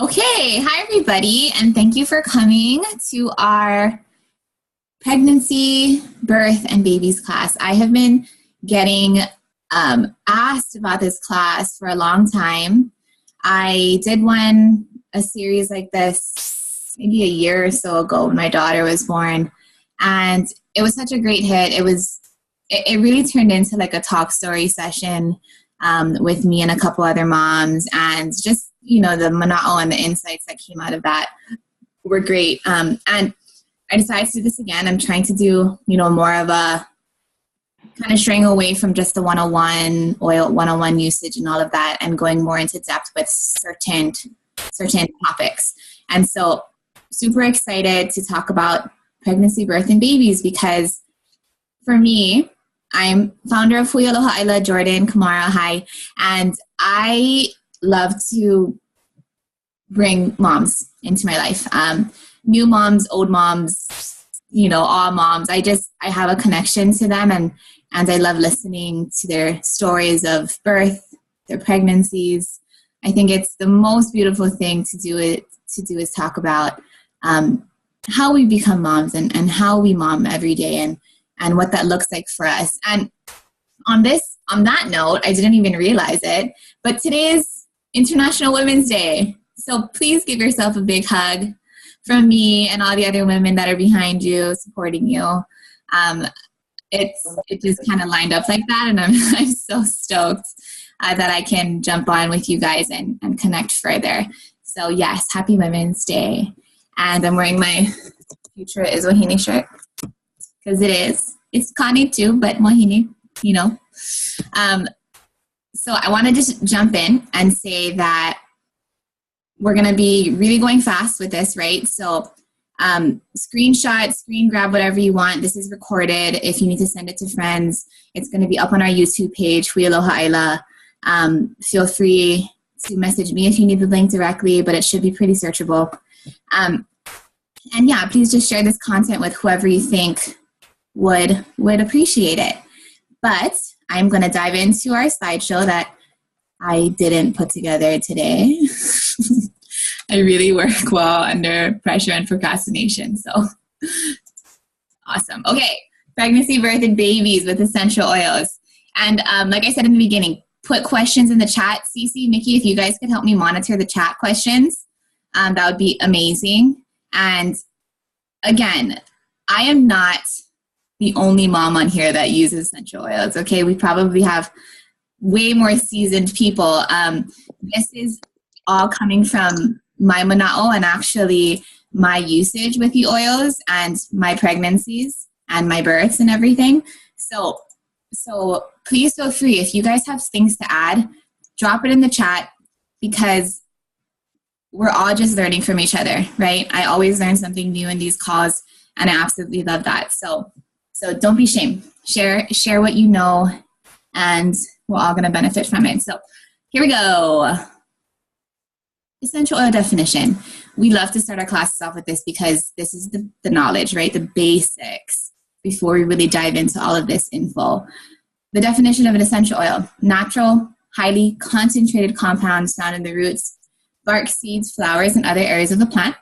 Okay, hi everybody, and thank you for coming to our pregnancy, birth, and babies class. I have been getting asked about this class for a long time. I did a series like this maybe a year or so ago when my daughter was born, and it was such a great hit. It really turned into like a talk story session with me and a couple other moms, and just the mana'o and the insights that came out of that were great. And I decided to do this again. I'm trying to do more of a kind of straying away from just the 101 oil 101 usage and all of that, and going more into depth with certain topics. And so super excited to talk about pregnancy, birth, and babies, because for me, I'm founder of Aloha, Aila, Jordan, Kamara, hi, and I love to bring moms into my life. New moms, old moms, all moms. I have a connection to them, and I love listening to their stories of birth, their pregnancies. I think it's the most beautiful thing to do is talk about how we become moms and how we mom every day, and what that looks like for us. And on that note, I didn't even realize it, but today is International Women's Day. So please give yourself a big hug from me and all the other women that are behind you, supporting you. It just kind of lined up like that, and I'm so stoked that I can jump on with you guys and connect further. So yes, happy Women's Day. And I'm wearing my Future is Wahine shirt, because it is. It's Kani too, but Wahine, So I want to just jump in and say that we're going to be really going fast with this, right? So screenshot, screen grab, whatever you want. This is recorded. If you need to send it to friends, it's going to be up on our YouTube page, Hui Aloha Aila. Feel free to message me if you need the link directly, but it should be pretty searchable. And yeah, please just share this content with whoever you think would appreciate it. But I'm going to dive into our slideshow that I didn't put together today. I really work well under pressure and procrastination, so awesome. Okay, pregnancy, birth, and babies with essential oils. And like I said in the beginning, put questions in the chat. Cece, Nikki, if you guys could help me monitor the chat questions, that would be amazing. And again, I am not the only mom on here that uses essential oils, okay? We probably have way more seasoned people. This is all coming from my mana'o and actually my usage with the oils and my pregnancies and my births and everything. So please feel free. If you guys have things to add, drop it in the chat, because we're all just learning from each other, right? I always learn something new in these calls, and I absolutely love that. So don't be ashamed. Share what you know, and we're all going to benefit from it. So here we go. Essential oil definition. We love to start our classes off with this, because this is the knowledge, right? The basics before we really dive into all of this info. The definition of an essential oil: natural, highly concentrated compounds found in the roots, bark, seeds, flowers, and other areas of the plant.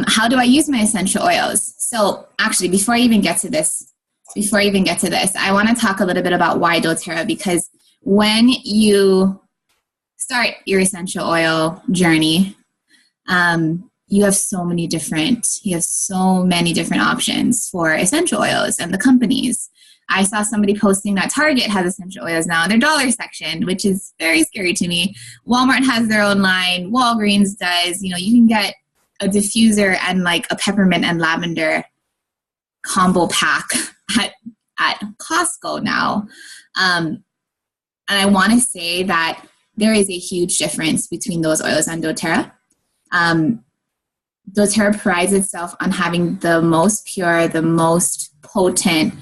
How do I use my essential oils? So actually, before I even get to this, I want to talk a little bit about why doTERRA, because when you start your essential oil journey, you have so many different options for essential oils and the companies. I saw somebody posting that Target has essential oils now in their dollar section, which is very scary to me. Walmart has their own line. Walgreens does. You can get a diffuser and like a peppermint and lavender combo pack at Costco now. And I want to say that there is a huge difference between those oils and doTERRA. doTERRA prides itself on having the most pure, the most potent,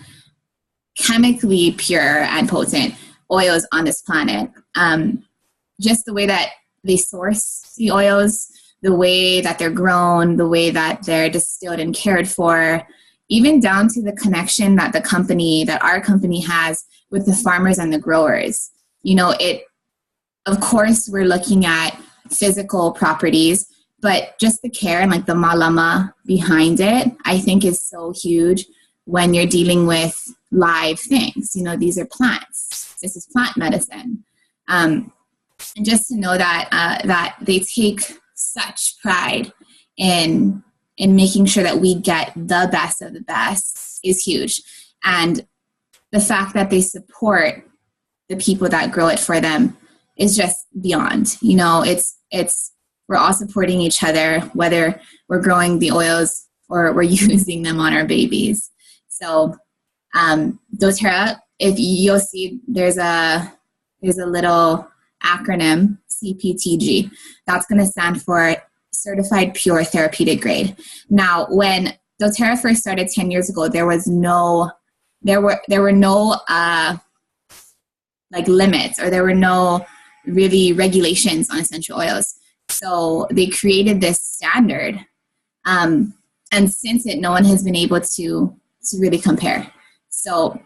chemically pure and potent oils on this planet. Just the way that they source the oils, the way that they're grown, the way that they're distilled and cared for, even down to the connection that our company has with the farmers and the growers. Of course, we're looking at physical properties, but just the care and like the malama behind it, I think is so huge when you're dealing with live things. You know, these are plants. This is plant medicine. And just to know that that they take such pride in making sure that we get the best of the best is huge. And the fact that they support the people that grow it for them is just beyond. You know, it's we're all supporting each other, whether we're growing the oils or we're using them on our babies. So doTERRA, if you'll see, there's a little acronym, CPTG. That's going to stand for Certified Pure Therapeutic Grade. Now, when doTERRA first started 10 years ago, there were no like limits, or there were no really regulations on essential oils. So they created this standard. And since it, no one has been able to really compare. So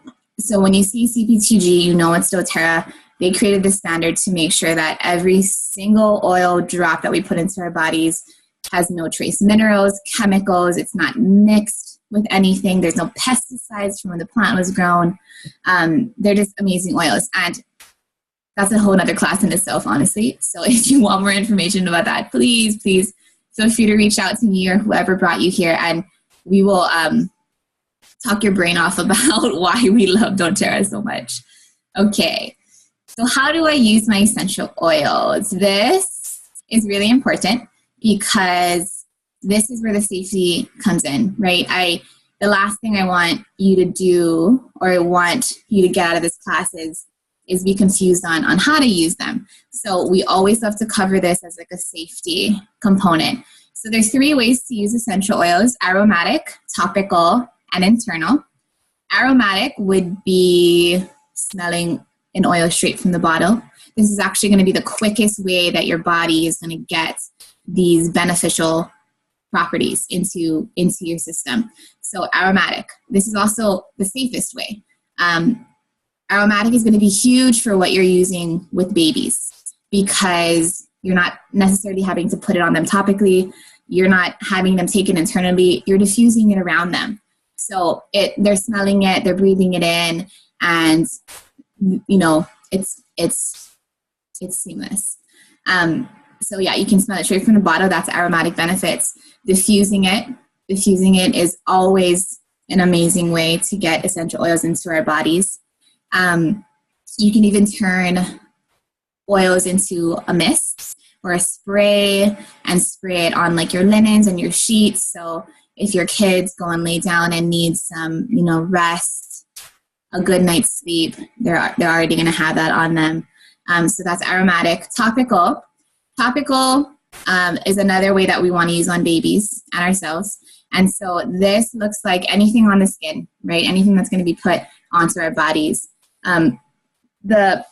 when you see CPTG, you know it's doTERRA. They created this standard to make sure that every single oil drop that we put into our bodies has no trace minerals, chemicals. It's not mixed with anything. There's no pesticides from when the plant was grown. They're just amazing oils. And that's a whole other class in itself, honestly. So if you want more information about that, please feel free to reach out to me or whoever brought you here, and we will talk your brain off about why we love doTERRA so much. Okay. So how do I use my essential oils? This is really important because this is where the safety comes in, right? The last thing I want you to do, or I want you to get out of this class is be confused on how to use them. So we always love to cover this as like a safety component. So there's 3 ways to use essential oils: aromatic, topical, and internal. Aromatic would be smelling an oil straight from the bottle. This is actually going to be the quickest way that your body is going to get these beneficial properties into your system. So aromatic. This is also the safest way. Aromatic is going to be huge for what you're using with babies, because you're not necessarily having to put it on them topically. You're not having them take it internally. You're diffusing it around them. So they're smelling it, they're breathing it in, and you know, it's seamless. So yeah, you can smell it straight from the bottle. That's aromatic benefits. Diffusing it is always an amazing way to get essential oils into our bodies. You can even turn oils into a mist or a spray and spray it on like your linens and your sheets. So if your kids go and lay down and need some, you know, rest, a good night's sleep, they're already going to have that on them. So that's aromatic. Topical is another way that we want to use on babies and ourselves. And so this looks like anything on the skin, right? Anything that's going to be put onto our bodies. The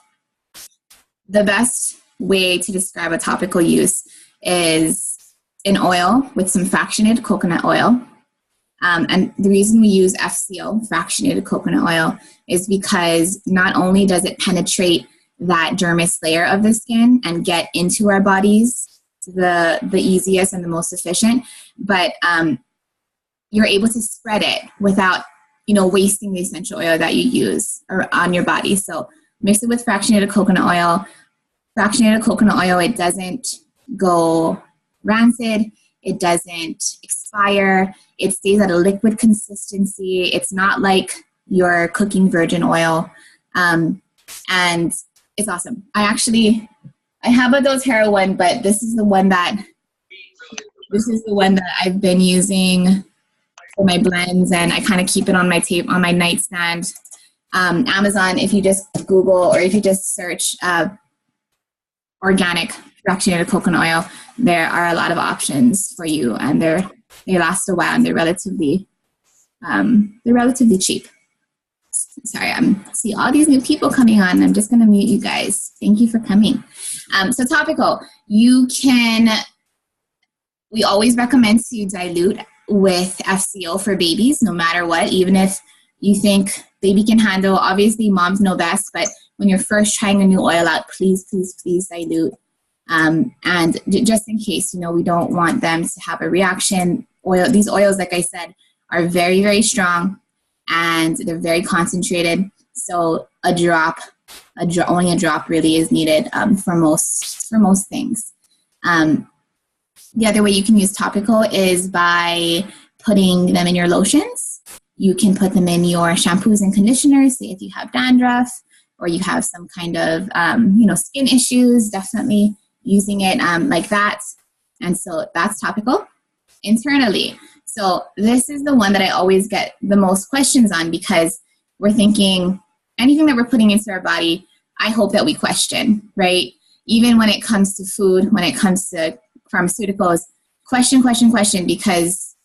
best way to describe a topical use is an oil with some fractionated coconut oil. And the reason we use FCO, fractionated coconut oil, is because not only does it penetrate that dermis layer of the skin and get into our bodies the easiest and the most efficient, but you're able to spread it without, you know, wasting the essential oil that you use on your body. So mix it with fractionated coconut oil. Fractionated coconut oil, it doesn't go rancid. It doesn't expire. It stays at a liquid consistency. It's not like your cooking virgin oil. And it's awesome. I have a doTERRA one, but this is the one that I've been using for my blends, and I kind of keep it on my nightstand. Amazon, if you just Google or if you just search organic fractionated coconut oil, there are a lot of options for you, and they last a while, and they're relatively cheap. Sorry, see all these new people coming on. I'm just going to mute you guys. Thank you for coming. So topical, we always recommend to dilute with FCO for babies, no matter what, even if you think baby can handle. Obviously, moms know best, but when you're first trying a new oil out, please dilute. And just in case, we don't want them to have a reaction. These oils, like I said, are very, very strong and they're very concentrated. So only a drop really is needed for most things. The other way you can use topical is by putting them in your lotions. You can put them in your shampoos and conditioners, say if you have dandruff or you have some kind of, skin issues, definitely using it like that. And so that's topical. Internally. So this is the one that I always get the most questions on, because we're thinking anything that we're putting into our body, I hope that we question, right? Even when it comes to food, when it comes to pharmaceuticals, question, because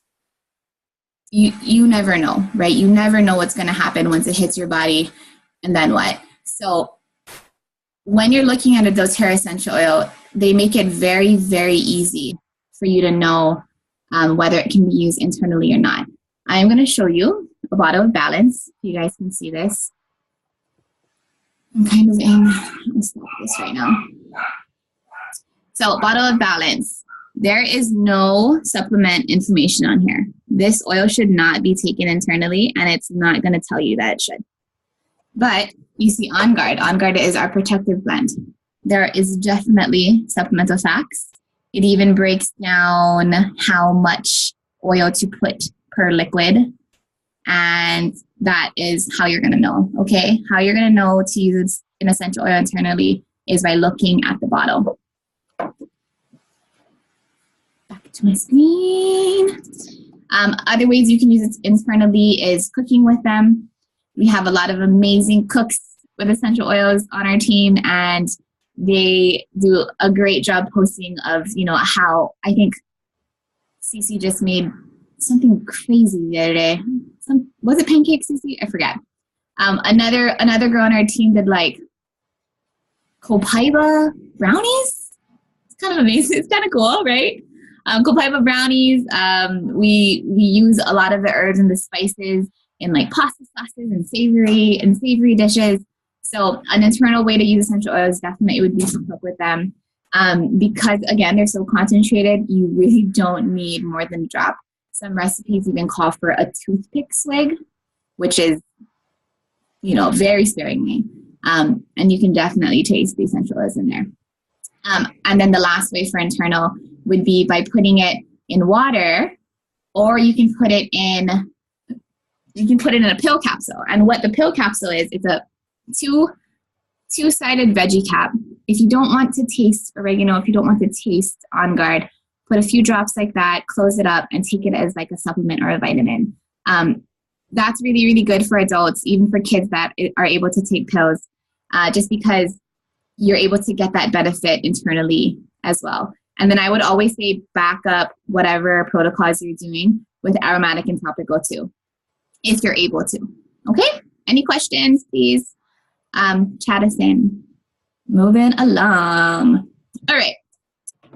you never know, right? You never know what's going to happen once it hits your body, and then what? So when you're looking at a doTERRA essential oil, they make it very, very easy for you to know whether it can be used internally or not. I'm going to show you a bottle of Balance. You guys can see this. I'm kind of I'll stop this right now. So, bottle of Balance. There is no supplement information on here. This oil should not be taken internally, and it's not going to tell you that it should. But you see On Guard. On Guard is our protective blend. There is definitely supplemental facts. It even breaks down how much oil to put per liquid. And that is how you're going to know, okay? How you're going to know to use an essential oil internally is by looking at the bottle. Back to my screen. Other ways you can use it internally is cooking with them. We have a lot of amazing cooks with essential oils on our team, and they do a great job posting of, how I think Cece just made something crazy the other day. Was it pancakes, Cece? I forget. Another girl on our team did like copaiba brownies. It's kind of amazing. It's kind of cool, right? Copaiba brownies. We use a lot of the herbs and the spices in like pasta sauces and savory dishes. So an internal way to use essential oils definitely would be to cook with them. Because again, they're so concentrated, you really don't need more than a drop. Some recipes even call for a toothpick swig, which is, very sparingly. And you can definitely taste the essential oils in there. And then the last way for internal would be by putting it in water, or you can put it in a pill capsule. And what the pill capsule is, it's a two-sided veggie cap. If you don't want to taste oregano, if you don't want to taste On Guard, put a few drops like that, close it up, and take it as like a supplement or a vitamin. That's really, really good for adults, even for kids that are able to take pills, just because you're able to get that benefit internally as well. And then I would always say back up whatever protocols you're doing with aromatic and topical too, if you're able to. Okay? Any questions, please? Chat us in. Moving along. All right.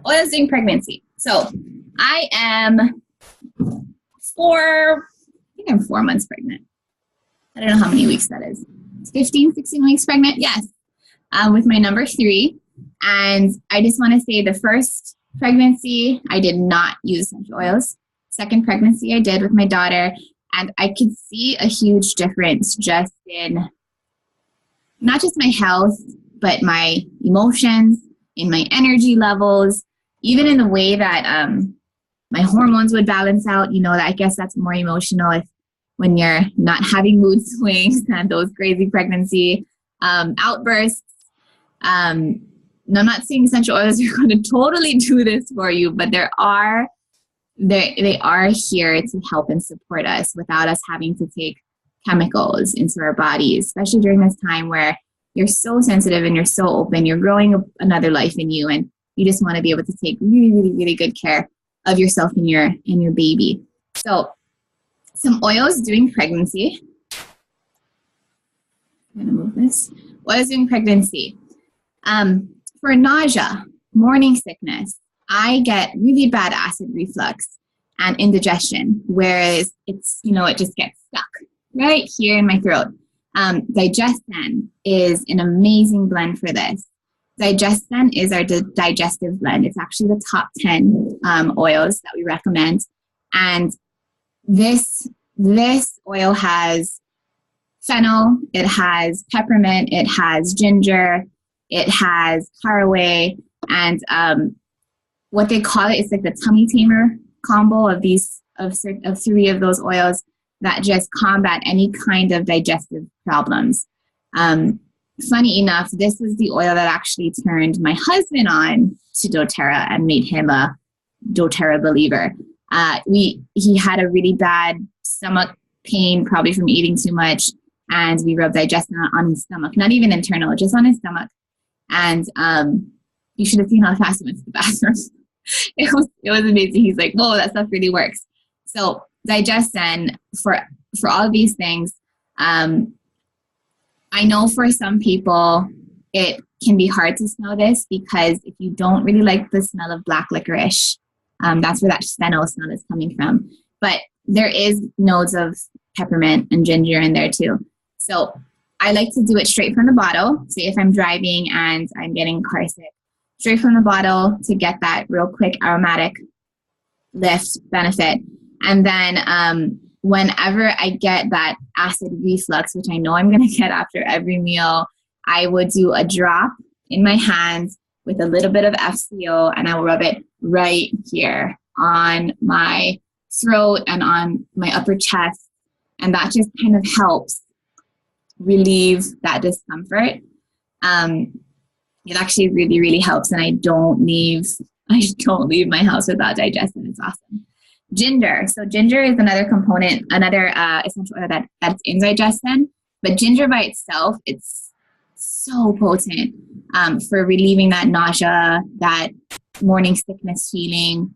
Oils during pregnancy. So I am 4 months pregnant. I don't know how many weeks that is. 15, 16 weeks pregnant? Yes. With my number 3. And I just want to say the first pregnancy, I did not use essential oils. Second pregnancy, I did with my daughter. And I could see a huge difference just in not just my health, but my emotions, in my energy levels, even in the way that my hormones would balance out. I guess that's more emotional when you're not having mood swings and those crazy pregnancy outbursts. I'm not saying essential oils are going to totally do this for you, but they are here to help and support us without us having to take chemicals into our bodies, especially during this time where you're so sensitive and you're so open, you're growing another life in you, and you just want to be able to take really, really, really good care of yourself and your baby. So some oils during pregnancy. I'm going to move this. Oils during pregnancy. For nausea, morning sickness, I get really bad acid reflux and indigestion, whereas it's, it just gets stuck right here in my throat. Digestin is an amazing blend for this. Digestin is our digestive blend. It's actually the top 10 oils that we recommend. And this oil has fennel, it has peppermint, it has ginger, it has caraway, and what they call it is like the tummy tamer combo of three of those oils that just combat any kind of digestive problems. Funny enough, this is the oil that actually turned my husband on to doTERRA and made him a doTERRA believer. He had a really bad stomach pain, probably from eating too much, and we rubbed digestin on his stomach, not even internal, just on his stomach. And you should have seen how fast he went to the bathroom. It was amazing. He's like, whoa, that stuff really works. So digestin for all of these things, I know for some people it can be hard to smell this because if you don't really like the smell of black licorice, that's where that fennel smell is coming from. But there is nodes of peppermint and ginger in there too. So I like to do it straight from the bottle. Say if I'm driving and I'm getting car sick, straight from the bottle to get that real quick aromatic lift benefit. And then whenever I get that acid reflux, which I know I'm going to get after every meal, I would do a drop in my hands with a little bit of FCO, and I will rub it right here on my throat and on my upper chest. And that just kind of helps relieve that discomfort. It actually really, really helps. And I don't leave my house without digestion. It's awesome. Ginger. So ginger is another component, another essential oil that's in digestion. But ginger by itself, it's so potent for relieving that nausea, that morning sickness feeling.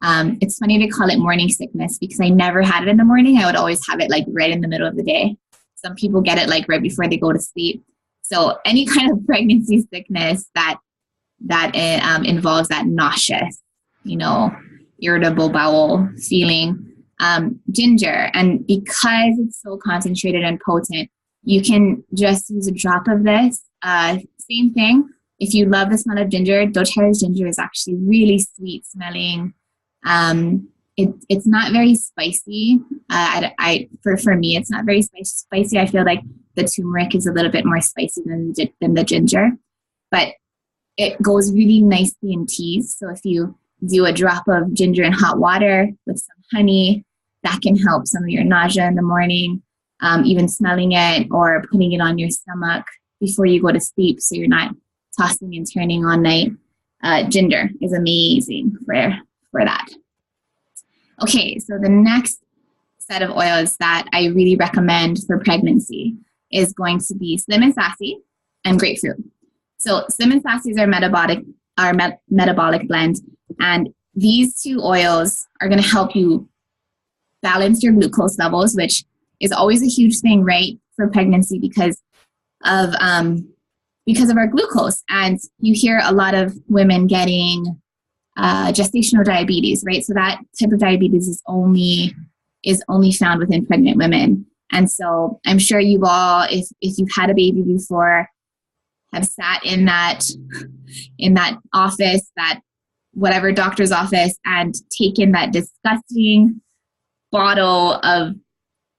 It's funny they call it morning sickness because I never had it in the morning. I would always have it like right in the middle of the day. Some people get it like right before they go to sleep. So any kind of pregnancy sickness that involves that nauseous, irritable bowel feeling, ginger. And because it's so concentrated and potent, you can just use a drop of this. Same thing. If you love the smell of ginger, doTERRA's ginger is actually really sweet smelling. It's not very spicy. For me, it's not very spicy. I feel like the turmeric is a little bit more spicy than the ginger, but it goes really nicely in teas. So if you do a drop of ginger in hot water with some honey, that can help some of your nausea in the morning. Even smelling it or putting it on your stomach before you go to sleep so you're not tossing and turning all night. Ginger is amazing for that. Okay, so the next set of oils that I really recommend for pregnancy is going to be Slim and Sassy and grapefruit. So Slim and Sassy is our metabolic blend, and these two oils are going to help you balance your glucose levels, which is always a huge thing, right, for pregnancy because of our glucose. And you hear a lot of women getting gestational diabetes, right? So that type of diabetes is only found within pregnant women. And so I'm sure you all, if you've had a baby before, have sat in that office, that whatever doctor's office, and taken that disgusting bottle of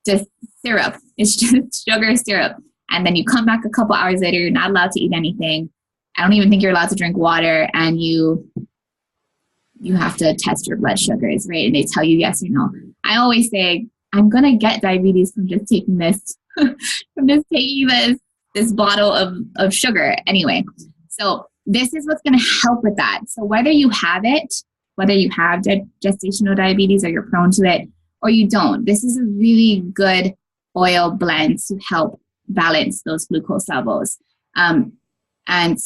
just syrup. It's just sugar syrup. And then you come back a couple hours later, you're not allowed to eat anything. I don't even think you're allowed to drink water, and you have to test your blood sugars, right? And they tell you yes or no. I always say, I'm going to get diabetes from just taking this, this bottle of sugar anyway. So this is what's going to help with that. So whether you have gestational diabetes or you're prone to it or you don't, this is a really good oil blend to help balance those glucose levels. And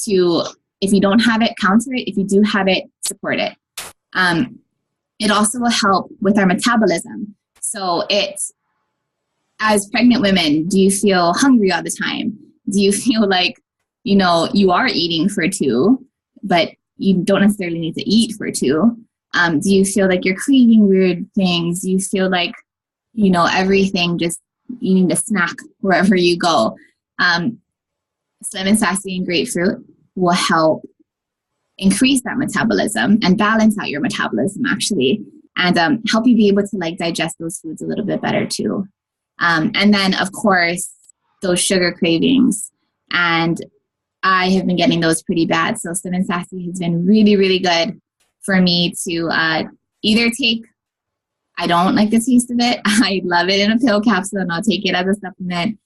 to, if you don't have it, counter it. If you do have it, support it. It also will help with our metabolism. So as pregnant women, do you feel hungry all the time? Do you feel like, you are eating for two, but you don't necessarily need to eat for two? Do you feel like you're craving weird things? Do you feel like, everything just, you need a snack wherever you go? Slim and Sassy and grapefruit will help increase that metabolism and balance out your metabolism actually, and help you be able to like digest those foods a little bit better too. And then of course, those sugar cravings. And I have been getting those pretty bad. So Slim and Sassy has been really, really good for me to either take. I don't like the taste of it. I love it in a pill capsule and I'll take it as a supplement.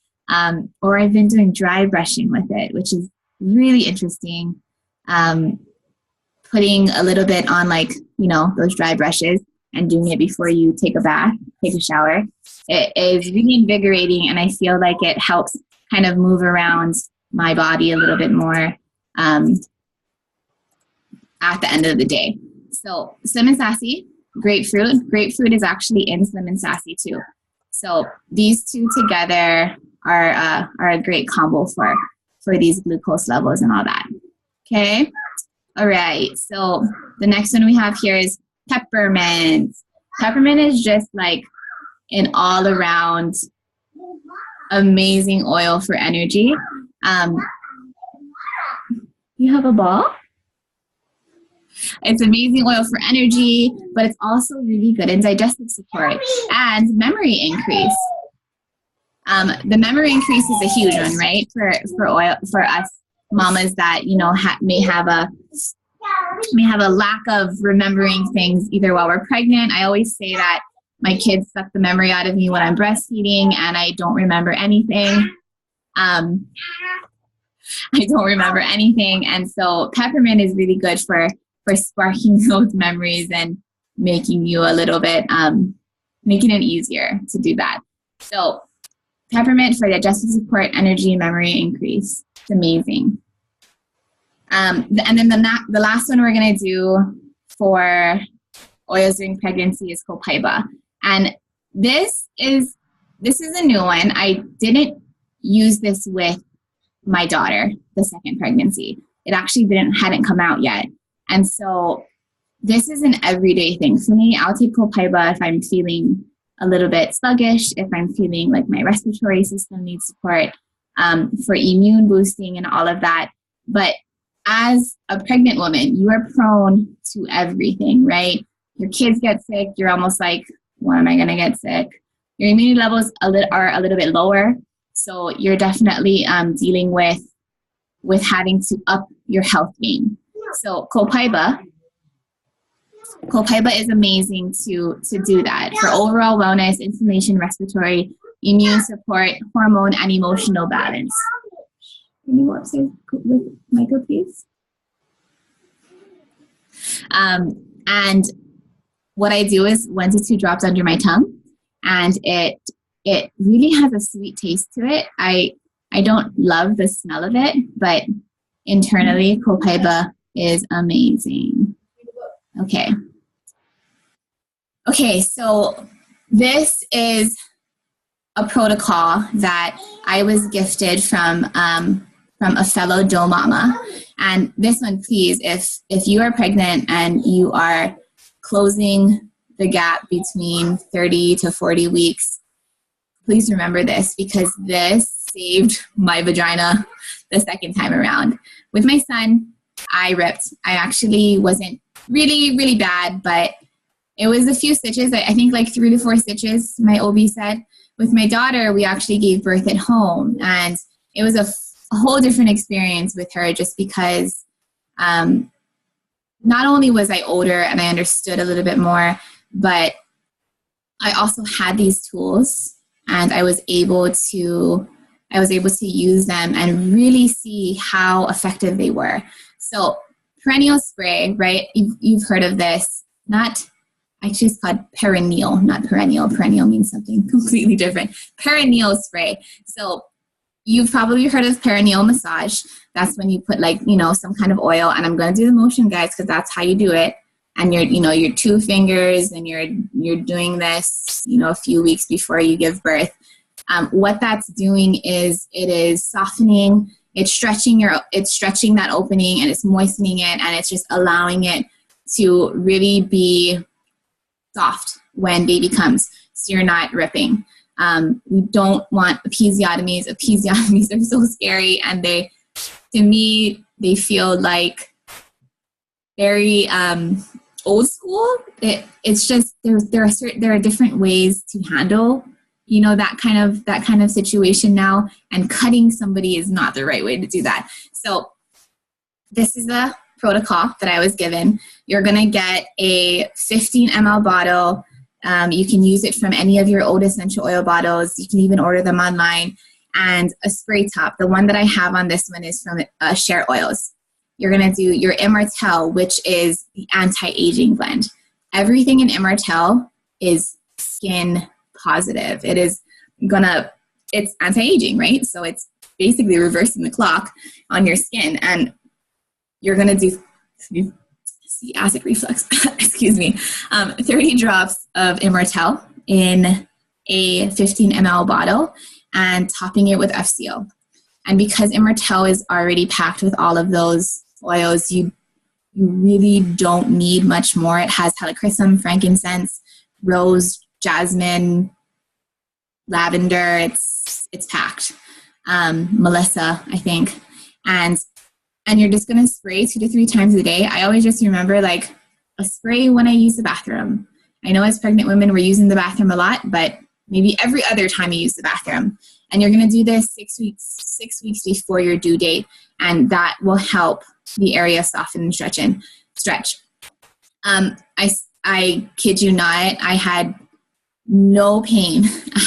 Or I've been doing dry brushing with it, which is really interesting. Putting a little bit on like, you know, those dry brushes and doing it before you take a bath, take a shower. It is really invigorating and I feel like it helps kind of move around my body a little bit more at the end of the day. So Slim and Sassy, grapefruit. Grapefruit is actually in Slim and Sassy too. So these two together are a great combo for these glucose levels and all that. Okay. All right. So the next one we have here is peppermint. Peppermint is just like an all around amazing oil for energy. You have a ball? It's amazing oil for energy, but it's also really good in digestive support and memory increase. The memory increase is a huge one, right? For oil, for us mamas that, you know, may have a lack of remembering things either while we're pregnant. I always say that my kids suck the memory out of me when I'm breastfeeding and I don't remember anything. I don't remember anything. And so peppermint is really good for sparking those memories and making you a little bit, making it easier to do that. So peppermint for digestive support, energy, memory increase. It's amazing. And then the last one we're going to do for oils during pregnancy is copaiba. And this is a new one. I didn't use this with my daughter, the second pregnancy. It actually hadn't come out yet. And so this is an everyday thing for me. I'll take copaiba if I'm feeling a little bit sluggish, if I'm feeling like my respiratory system needs support, for immune boosting and all of that. But as a pregnant woman, you are prone to everything, right? Your kids get sick. You're almost like, when am I going to get sick? Your immunity levels are a little bit lower. So you're definitely dealing with having to up your health game. So copaiba is amazing to do that for overall wellness, inflammation, respiratory, immune support, hormone, and emotional balance. Can you go upstairs with Michael, please? And what I do is 1 to 2 drops under my tongue, and it really has a sweet taste to it. I don't love the smell of it, but internally, copaiba is amazing. Okay, so this is a protocol that I was gifted from a fellow dough mama. And this one, please, if you are pregnant and you are closing the gap between 30 to 40 weeks, please remember this, because this saved my vagina the second time around. With my son, I ripped. I actually wasn't really, really bad, but it was a few stitches. I think like 3 to 4 stitches, my OB said. With my daughter, we actually gave birth at home, and it was a whole different experience with her, just because not only was I older and I understood a little bit more, but I also had these tools, and I was able to use them and really see how effective they were. So perineal spray, right? You've heard of this. Actually, it's called perineal, not perennial. Perennial means something completely different. Perineal spray. So you've probably heard of perineal massage. That's when you put some kind of oil, and I'm going to do the motion, guys, because that's how you do it. And your 2 fingers, and you're doing this, a few weeks before you give birth. What that's doing is it is softening, it's stretching that opening, and it's moistening it, and it's just allowing it to really be soft when baby comes, so you're not ripping. We don't want episiotomies. Episiotomies are so scary, and to me, they feel like very old school. It's just there are different ways to handle, you know, that kind of situation now, and cutting somebody is not the right way to do that. So this is the protocol that I was given. You're going to get a 15 ml bottle. You can use it from any of your old essential oil bottles. You can even order them online. And a spray top. The one that I have on this one is from Share Oils. You're going to do your Immortelle, which is the anti-aging blend. Everything in Immortelle is skin positive. It's anti-aging, right? So it's basically reversing the clock on your skin. And you're going to do, see, acid reflux, excuse me, 30 drops of Immortelle in a 15 ml bottle, and topping it with FCO. And because Immortelle is already packed with all of those oils, you really don't need much more. It has helichrysum, frankincense, rose, jasmine, lavender. It's packed. Melissa, I think. And you're just going to spray 2 to 3 times a day. I always just remember, like, a spray when I use the bathroom. I know as pregnant women, we're using the bathroom a lot, but maybe every other time you use the bathroom. And you're going to do this 6 weeks before your due date, and that will help the area soften and stretch. I kid you not, I had no pain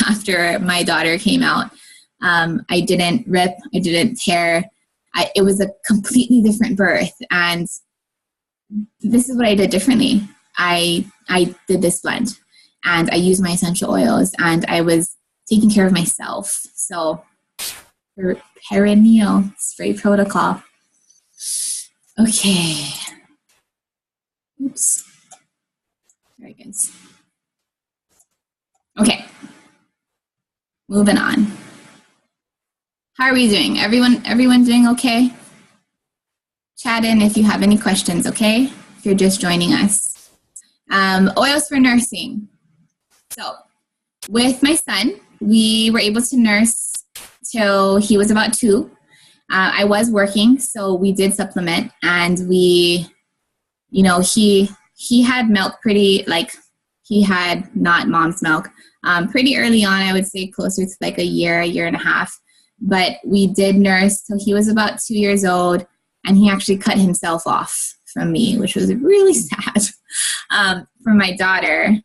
after my daughter came out. I didn't rip, I didn't tear. It was a completely different birth, and this is what I did differently. I did this blend, and I used my essential oils, and I was taking care of myself. So, for perineal spray protocol. Okay. Oops. Very good. Okay. Moving on. How are we doing? Everyone doing okay? Chat in if you have any questions, okay? If you're just joining us. Oils for nursing. So, with my son, we were able to nurse till he was about 2. I was working, so we did supplement, and we, you know, he had milk pretty, like, he had not mom's milk pretty early on. I would say closer to like a year and a half. But we did nurse till he was about 2 years old, and he actually cut himself off from me, which was really sad. For my daughter,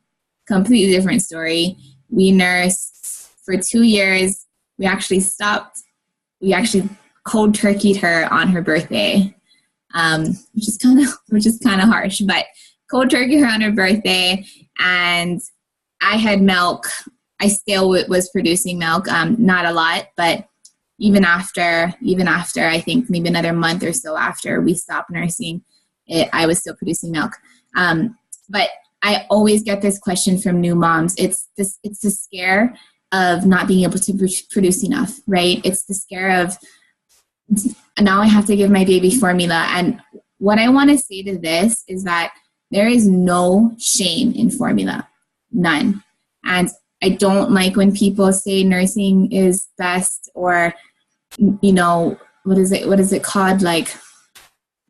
completely different story. We nursed for 2 years. We actually stopped. We actually cold turkeyed her on her birthday, which is kind of harsh, but cold turkey her on her birthday. And I had milk. I still was producing milk, not a lot, but even after I think maybe another month or so after we stopped nursing, I was still producing milk. But I always get this question from new moms. It's the scare of not being able to produce enough, right? It's the scare of, now I have to give my baby formula. And what I want to say to this is that there is no shame in formula, none. And I don't like when people say nursing is best, or, you know, what is it called? Like,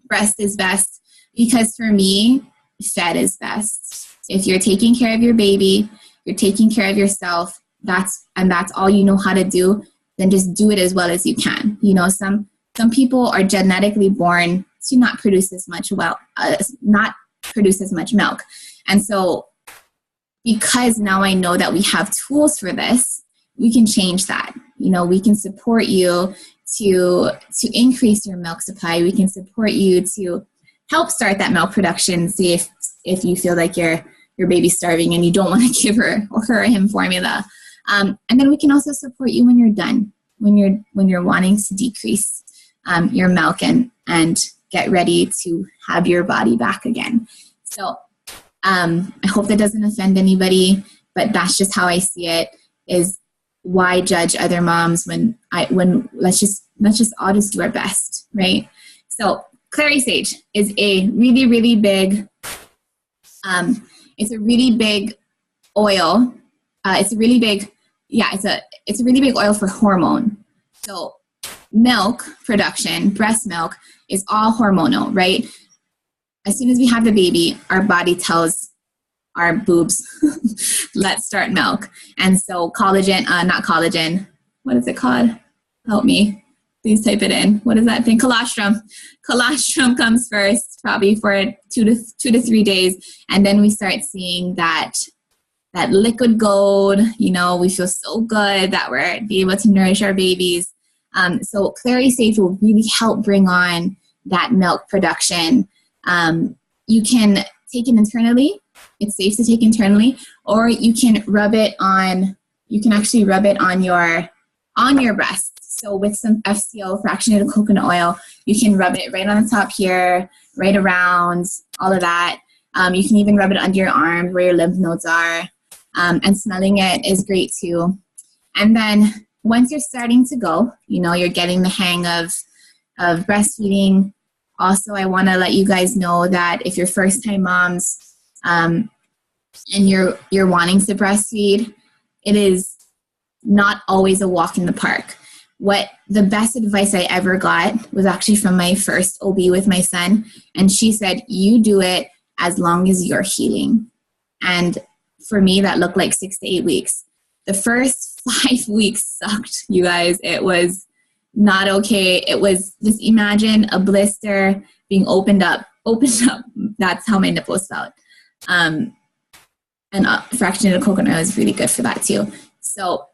breast is best. Because for me, fed is best. If you're taking care of your baby, you're taking care of yourself, that's all you know how to do, then just do it as well as you can. You know, some people are genetically born to not produce as much milk. And so, because now I know that we have tools for this, we can change that. You know, we can support you to increase your milk supply. We can support you to help start that milk production. See if you feel like your baby's starving and you don't want to give her or him formula. And then we can also support you when you're done, when you're wanting to decrease your milk and get ready to have your body back again. So I hope that doesn't offend anybody, but that's just how I see it. Is why judge other moms when let's just all just do our best, right? So clary sage is a really, really big. It's a really big oil. It's a really big oil for hormone. So milk production, breast milk, is all hormonal, right? As soon as we have the baby, our body tells our boobs, let's start milk. And so collagen, not collagen, what is it called? Help me. Please type it in. What is that thing? Colostrum. Colostrum comes first, probably for 2 to 3 days. And then we start seeing that liquid gold, you know, we feel so good that we're be able to nourish our babies. So Clary Sage will really help bring on that milk production. You can take it internally. It's safe to take internally, or you can actually rub it on your breast. So with some FCO, fractionated coconut oil, you can rub it right on the top here, right around, all of that. You can even rub it under your arms where your lymph nodes are. And smelling it is great too. And then once you're starting to go, you know, you're getting the hang of breastfeeding. Also, I want to let you guys know that if you're first-time moms and you're wanting to breastfeed, it is not always a walk in the park. What the best advice I ever got was actually from my first OB with my son, and she said, you do it as long as you're healing. And for me, that looked like 6 to 8 weeks. The first 5 weeks sucked, you guys. It was not okay. It was, just imagine a blister being opened up. That's how my nipples felt. And fractionated coconut oil is really good for that too. So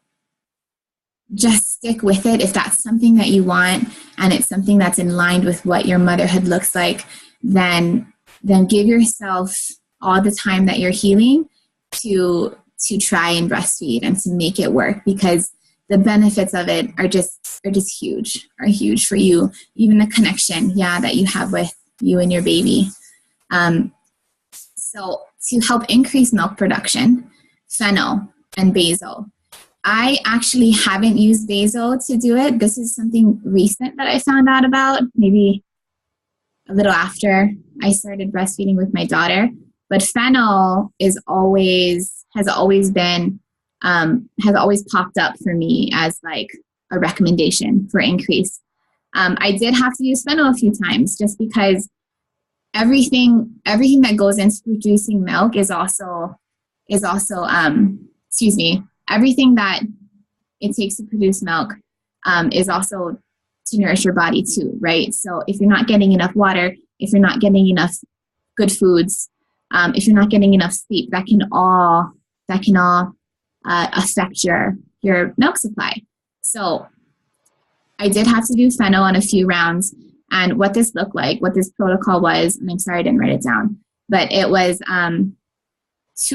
just stick with it. If that's something that you want and it's something that's in line with what your motherhood looks like, then give yourself all the time that you're healing to try and breastfeed and to make it work, because the benefits of it are just huge for you. Even the connection, that you have with you and your baby. So to help increase milk production, fennel and basil. I actually haven't used basil to do it. This is something recent that I found out about, maybe a little after I started breastfeeding with my daughter. But fennel has always popped up for me as like a recommendation for increase. I did have to use fennel a few times just because everything that goes into producing milk is also everything that it takes to produce milk is also to nourish your body too, right? So if you're not getting enough water, if you're not getting enough good foods, if you're not getting enough sleep, that can all affect your milk supply. So I did have to do fennel on a few rounds, and what this looked like, what this protocol was, and I'm sorry I didn't write it down, but it was 2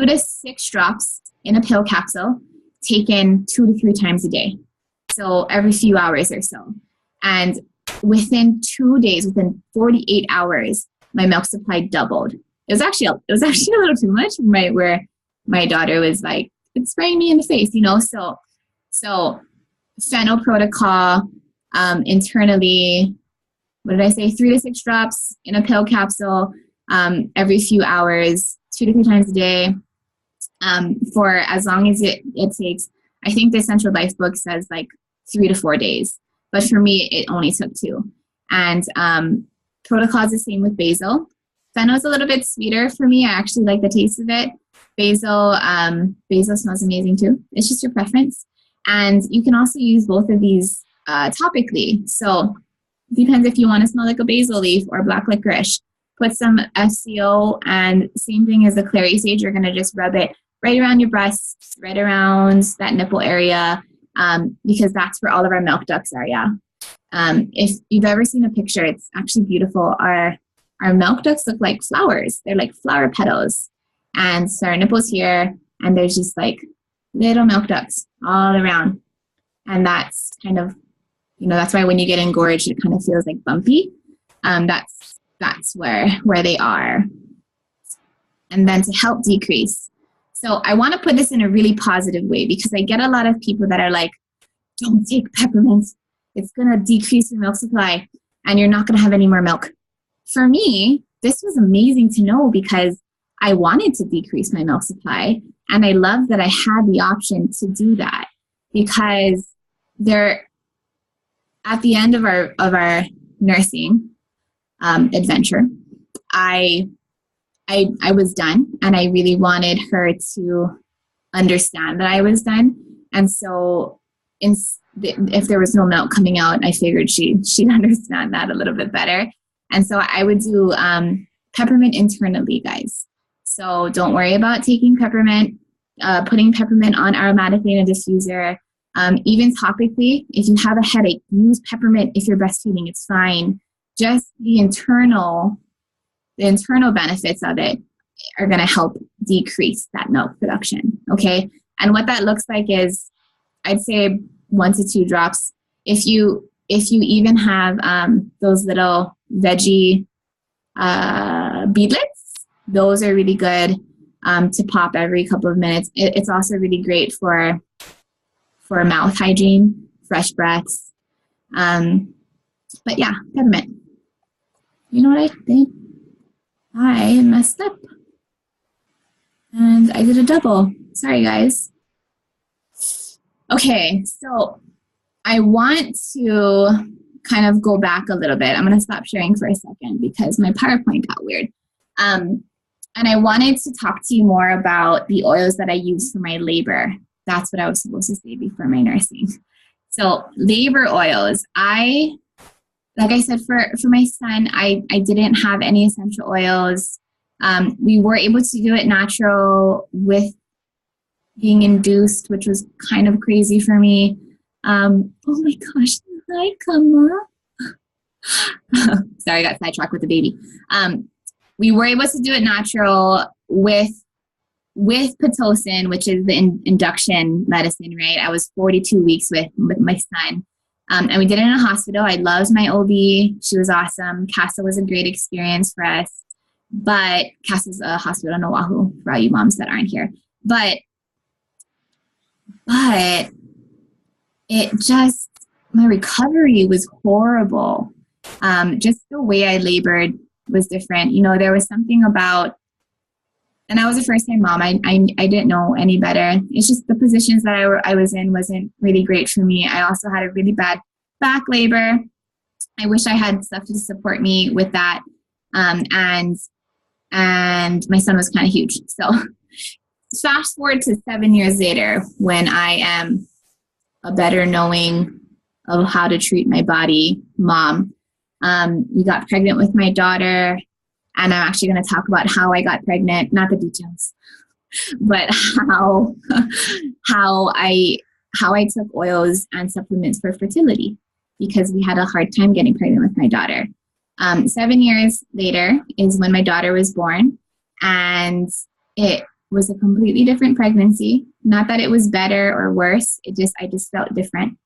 to 6 drops in a pill capsule, taken 2 to 3 times a day. So every few hours or so. And within 2 days, within 48 hours, my milk supply doubled. It was actually a little too much, right? Where my daughter was like, it's spraying me in the face, you know? So fennel protocol, internally, what did I say? 3 to 6 drops in a pill capsule, every few hours, 2 to 3 times a day, for as long as it takes. I think the Essential Life book says like 3 to 4 days, but for me, it only took 2. And protocol is the same with basil. Fennel is a little bit sweeter for me. I actually like the taste of it. Basil smells amazing too. It's just your preference. And you can also use both of these topically. So it depends if you want to smell like a basil leaf or black licorice. Put some FCO, and same thing as the Clary Sage, you're going to just rub it right around your breasts, right around that nipple area, because that's where all of our milk ducts are, if you've ever seen a picture, it's actually beautiful. Our milk ducts look like flowers. They're like flower petals. And so our nipples here, and there's just like little milk ducts all around. And that's kind of, that's why when you get engorged, it kind of feels like bumpy. That's where they are. And then to help decrease. So I want to put this in a really positive way, because I get a lot of people that are like, don't take peppermint. It's going to decrease your milk supply and you're not going to have any more milk. For me, this was amazing to know, because I wanted to decrease my milk supply. And I love that I had the option to do that, because at the end of our nursing adventure, I was done, and I really wanted her to understand that I was done. And so if there was no milk coming out, I figured she'd understand that a little bit better. And so I would do peppermint internally, guys. So don't worry about taking peppermint, putting peppermint on aromatic in a diffuser. Even topically, if you have a headache, use peppermint if you're breastfeeding. It's fine. Just the internal benefits of it are going to help decrease that milk production. Okay. And what that looks like is, I'd say 1 to 2 drops. If you even have those little veggie beadlets, those are really good to pop every couple of minutes. It's also really great for mouth hygiene, fresh breaths. But yeah, peppermint. You know what I did? I messed up. And I did a double. Sorry, guys. Okay, so I want to kind of go back a little bit. I'm going to stop sharing for a second because my PowerPoint got weird. And I wanted to talk to you more about the oils that I use for my labor. That's what I was supposed to say before my nursing. So labor oils, like I said, for my son, I didn't have any essential oils. We were able to do it natural with being induced, which was kind of crazy for me. Oh my gosh, hi, Kama. Sorry, I got sidetracked with the baby. We were able to do it natural with Pitocin, which is the induction medicine, right? I was 42 weeks with my son. And we did it in a hospital. I loved my OB. She was awesome. CASA was a great experience for us. But CASA's a hospital in Oahu for all you moms that aren't here. But it just, my recovery was horrible. Just the way I labored was different. You know, there was something about, and I was a first-time mom. I didn't know any better. It's just the positions that I was in wasn't really great for me. I also had a really bad back labor. I wish I had stuff to support me with that. And my son was kind of huge. So fast forward to 7 years later, when I am a better knowing of how to treat my body mom. We got pregnant with my daughter. And I'm actually going to talk about how I got pregnant, not the details, but how I took oils and supplements for fertility, because we had a hard time getting pregnant with my daughter. 7 years later is when my daughter was born, and it was a completely different pregnancy. Not that it was better or worse. I just felt different.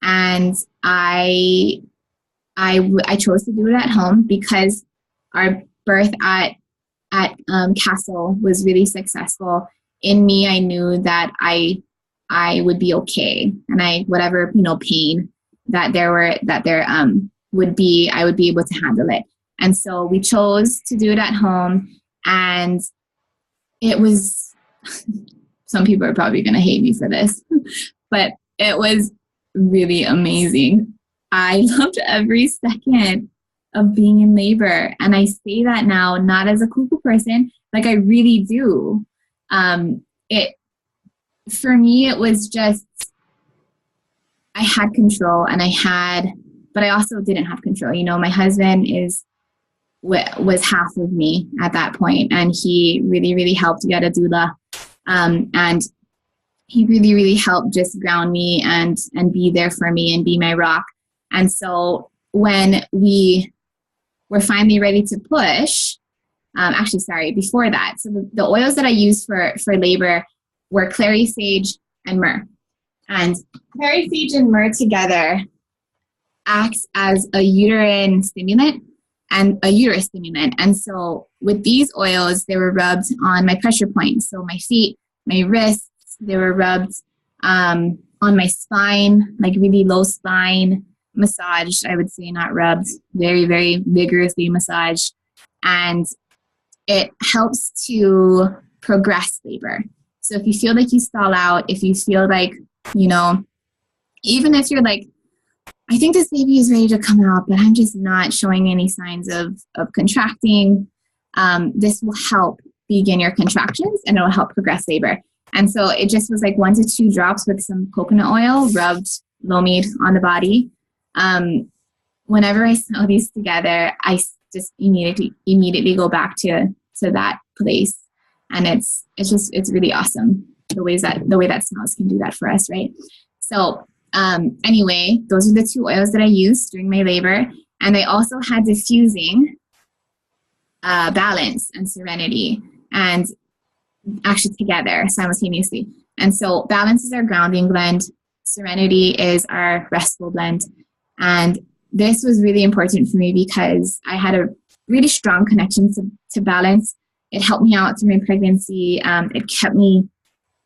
And I chose to do it at home because our birth at Castle was really successful. In me, I knew that I would be okay, and whatever pain that there would be, I would be able to handle it. And so we chose to do it at home, and it was. Some people are probably going to hate me for this, but it was really amazing. I loved every second of being in labor. And I say that now, not as a cuckoo person, like I really do. For me, it was just, I had control, but I also didn't have control. My husband was half of me at that point, and he really, really helped get a doula. And he really, really helped just ground me and be there for me and be my rock. And so when we were finally ready to push, before that. So the oils that I used for labor were clary sage and myrrh. And clary sage and myrrh together acts as a uterine stimulant and a uterus stimulant. And so with these oils, they were rubbed on my pressure points. So my feet, my wrists, they were rubbed on my spine, like really low spine, massaged, I would say, not rubbed, very, very vigorously massaged. And it helps to progress labor. So if you feel like you stall out, if you feel like, even if you're like I think this baby is ready to come out, but I'm just not showing any signs of contracting. This will help begin your contractions and it'll help progress labor. And so it just was like 1 to 2 drops with some coconut oil rubbed Lomid on the body. Whenever I smell these together, I just immediately go back to that place. And it's really awesome the way that smells can do that for us, right? So anyway, those are the 2 oils that I used during my labor. And I also had diffusing, balance, and serenity, and actually together simultaneously. And so balance is our grounding blend. Serenity is our restful blend. And this was really important for me because I had a really strong connection to balance. It helped me out through my pregnancy. It kept me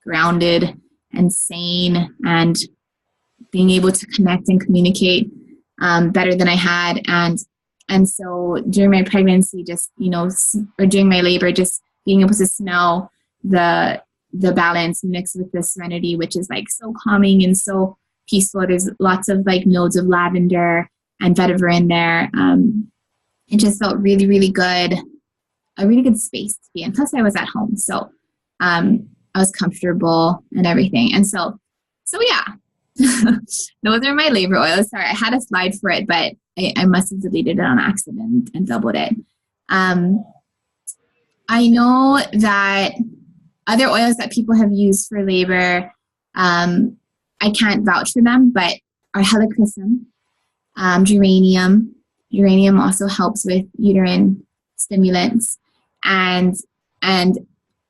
grounded and sane and being able to connect and communicate better than I had. And so during my pregnancy, just, or during my labor, just being able to smell the balance mixed with the serenity, which is like so calming and so peaceful. There's lots of like nodes of lavender and vetiver in there. It just felt really, really good. A really good space to be in. Plus I was at home. So I was comfortable and everything. And so yeah, those are my labor oils. Sorry, I had a slide for it, but I must have deleted it on accident and doubled it. I know that other oils that people have used for labor, I can't vouch for them, but are helichrysum, geranium. Geranium also helps with uterine stimulants. And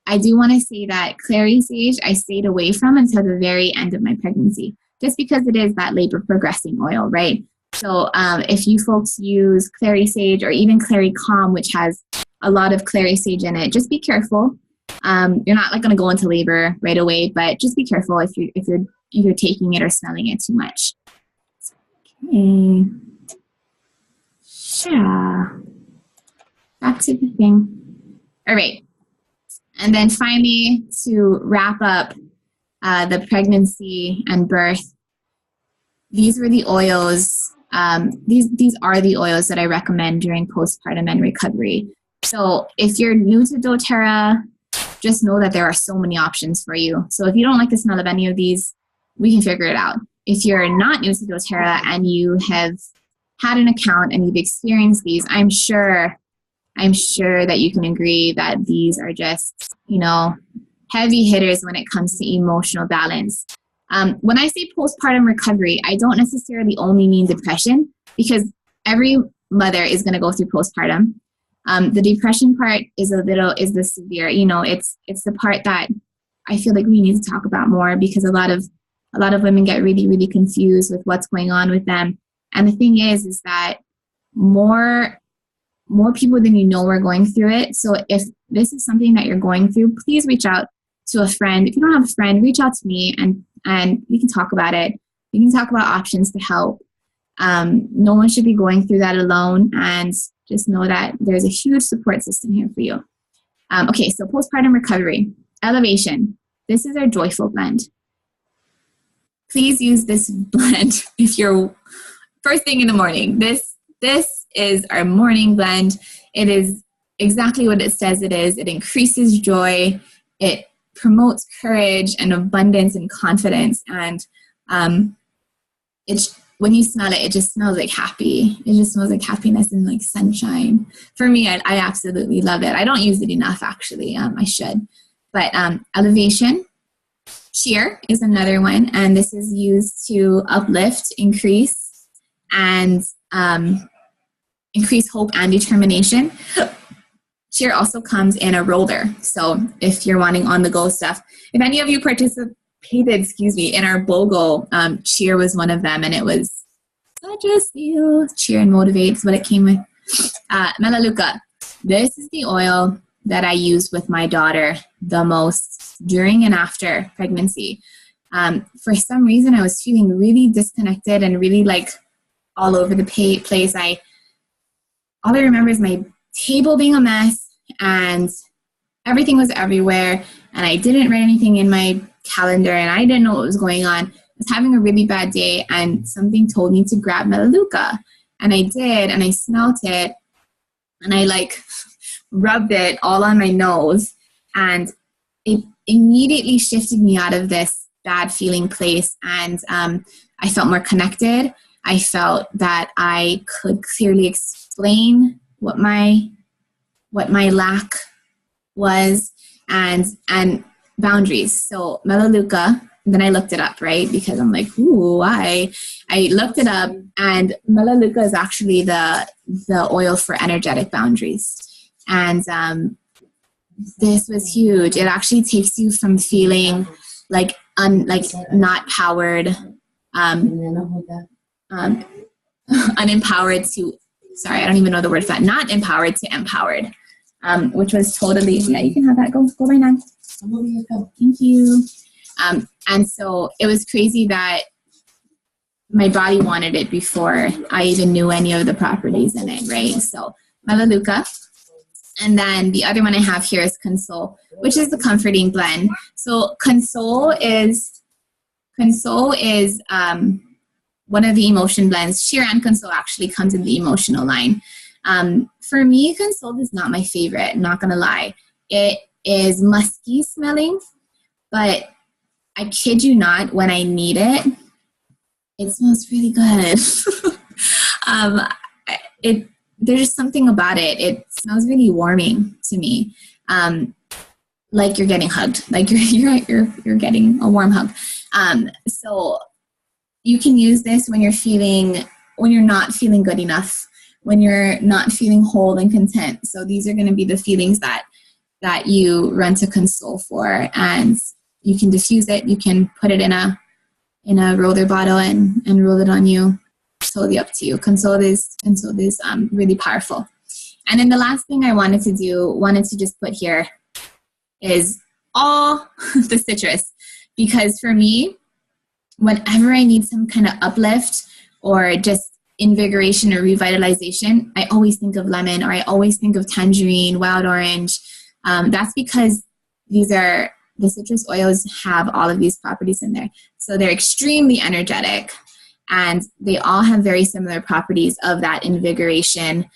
I do want to say that clary sage I stayed away from until the very end of my pregnancy, just because it is that labor progressing oil, right? So if you folks use clary sage or even clary calm, which has a lot of clary sage in it, just be careful. You're not like going to go into labor right away, but just be careful if you're taking it or smelling it too much. Okay. Yeah. Back to the thing. All right. And then finally, to wrap up the pregnancy and birth, these were the oils. These are the oils that I recommend during postpartum and recovery. So if you're new to doTERRA, just know that there are so many options for you. So if you don't like the smell of any of these, we can figure it out. If you're not new to doTERRA and you have had an account and you've experienced these, I'm sure that you can agree that these are just, heavy hitters when it comes to emotional balance. When I say postpartum recovery, I don't necessarily only mean depression, because every mother is going to go through postpartum. The depression part is the severe, it's the part that I feel like we need to talk about more, because a lot of women get really, really confused with what's going on with them. And the thing is that more people than you know are going through it. So if this is something that you're going through, please reach out to a friend. If you don't have a friend, reach out to me and we can talk about it. We can talk about options to help. No one should be going through that alone, and just know that there's a huge support system here for you. Okay, so postpartum recovery. Elevation. This is our joyful blend. Please use this blend if you're first thing in the morning. This is our morning blend. It is exactly what it says it is. It increases joy. It promotes courage and abundance and confidence. And when you smell it, it just smells like happy. It just smells like happiness and like sunshine. For me, I absolutely love it. I don't use it enough, actually. I should. But elevation. Cheer is another one. And this is used to uplift, increase, and increase hope and determination. Cheer also comes in a roller. So if you're wanting on-the-go stuff, if any of you participated, in our BOGO, Cheer was one of them, and it was such a steal. Cheer and Motivate is what it came with. Melaleuca. This is the oil that I used with my daughter the most during and after pregnancy. For some reason, I was feeling really disconnected and really like all over the place. All I remember is my table being a mess and everything was everywhere, and I didn't write anything in my calendar and I didn't know what was going on. was having a really bad day, and something told me to grab Melaleuca. And I did, and I smelt it, and I like rubbed it all on my nose, and it immediately shifted me out of this bad feeling place. And I felt more connected. I felt that I could clearly explain what my lack was, and boundaries. So Melaleuca, and then I looked it up, right? Because I'm like, ooh, why? I looked it up, and Melaleuca is actually the oil for energetic boundaries. And this was huge. It actually takes you from feeling like not powered, unempowered to, sorry, I don't even know the word for that, not empowered to empowered, which was totally, yeah, you can have that. Go right now. Thank you. And so it was crazy that my body wanted it before I even knew any of the properties in it, right? So Melaleuca. And then the other one I have here is Console, which is the comforting blend. So Console is one of the emotion blends. Sheer and Console actually comes in the emotional line. For me, Console is not my favorite, not gonna lie. It is musky smelling, but I kid you not, when I need it, it smells really good. There's just something about it. It smells really warming to me, like you're getting hugged, like you're getting a warm hug. So you can use this when you're not feeling good enough, when you're not feeling whole and content. So these are going to be the feelings that you run to Console for, and you can diffuse it. You can put it in a roller bottle and roll it on you. Totally up to you. Console is really powerful. And then the last thing I wanted to just put here is all the citrus, because for me, whenever I need some kind of uplift or just invigoration or revitalization, I always think of lemon, or I always think of tangerine, wild orange. That's because the citrus oils have all of these properties in there. So they're extremely energetic, and they all have very similar properties of that invigoration,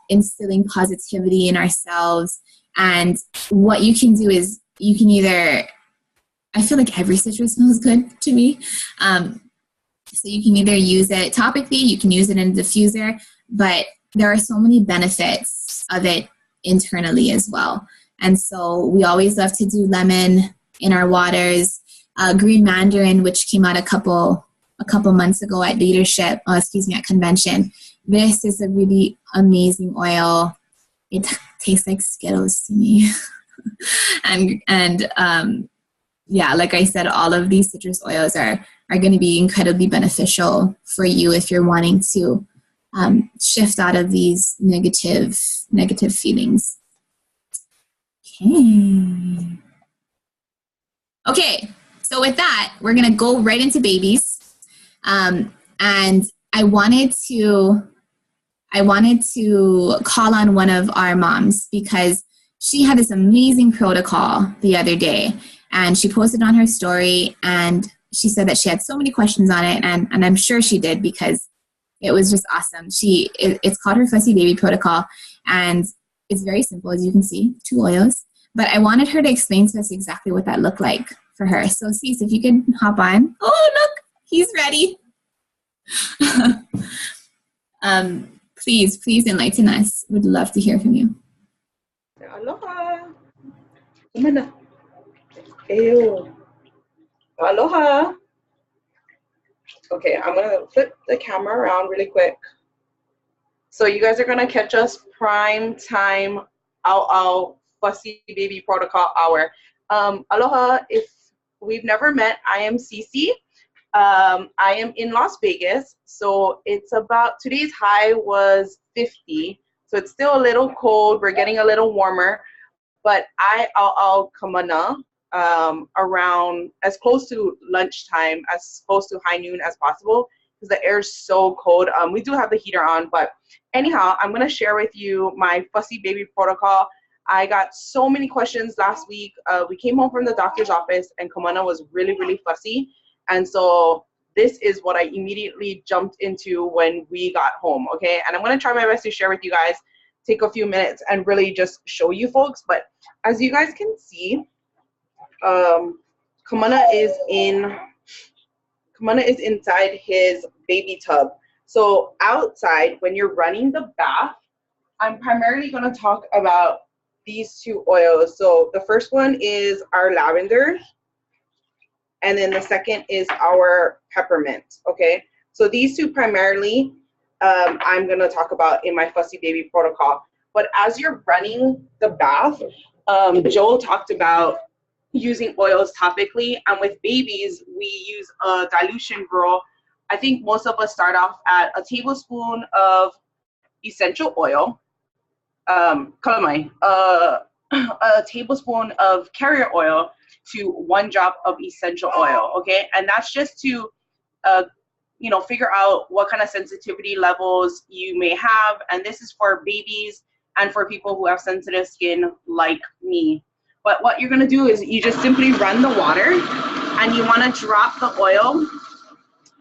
instilling positivity in ourselves. And what you can do is you can I feel like every citrus smells good to me. So you can either use it topically, you can use it in a diffuser, but there are so many benefits of it internally as well. And so we always love to do lemon in our waters. Green mandarin, which came out a couple months ago at at convention. This is a really amazing oil. It tastes like Skittles to me. and yeah, like I said, all of these citrus oils are going to be incredibly beneficial for you if you're wanting to shift out of these negative feelings. Okay, so with that, we're going to go right into babies. And I wanted to call on one of our moms, because she had this amazing protocol the other day, and she posted on her story, and she said that she had so many questions on it, and I'm sure she did, because it was just awesome. It's called her Fussy Baby Protocol, and it's very simple, as you can see, 2 oils. But I wanted her to explain to us exactly what that looked like for her. So Cease, if you could hop on. Oh, look, he's ready. Please enlighten us. Would love to hear from you. Aloha. Kumana. Ew. Aloha. Okay, I'm gonna flip the camera around really quick. So you guys are gonna catch us prime time out Fussy Baby Protocol hour. Aloha. If we've never met, I am Cece. I am in Las Vegas, so it's about, today's high was 50, so it's still a little cold. We're getting a little warmer, but I'll come on around as close to lunchtime, as close to high noon as possible, because the air is so cold. We do have the heater on, but anyhow, I'm going to share with you my Fussy Baby Protocol. I got so many questions last week. We came home from the doctor's office, and Kamana was really, really fussy. And so this is what I immediately jumped into when we got home, okay? And I'm gonna try my best to share with you guys, take a few minutes and really just show you folks. But as you guys can see, Kamana is inside his baby tub. So outside, when you're running the bath, I'm primarily gonna talk about these two oils. So the first one is our lavender, and then the second is our peppermint, okay? So these two primarily I'm gonna talk about in my Fussy Baby protocol. But as you're running the bath, Joel talked about using oils topically, and with babies, we use a dilution girl. I think most of us start off at a tablespoon of essential oil, a tablespoon of carrier oil to 1 drop of essential oil, okay? And that's just to, figure out what kind of sensitivity levels you may have. And this is for babies and for people who have sensitive skin like me. But what you're gonna do is you just simply run the water, and you wanna drop the oil,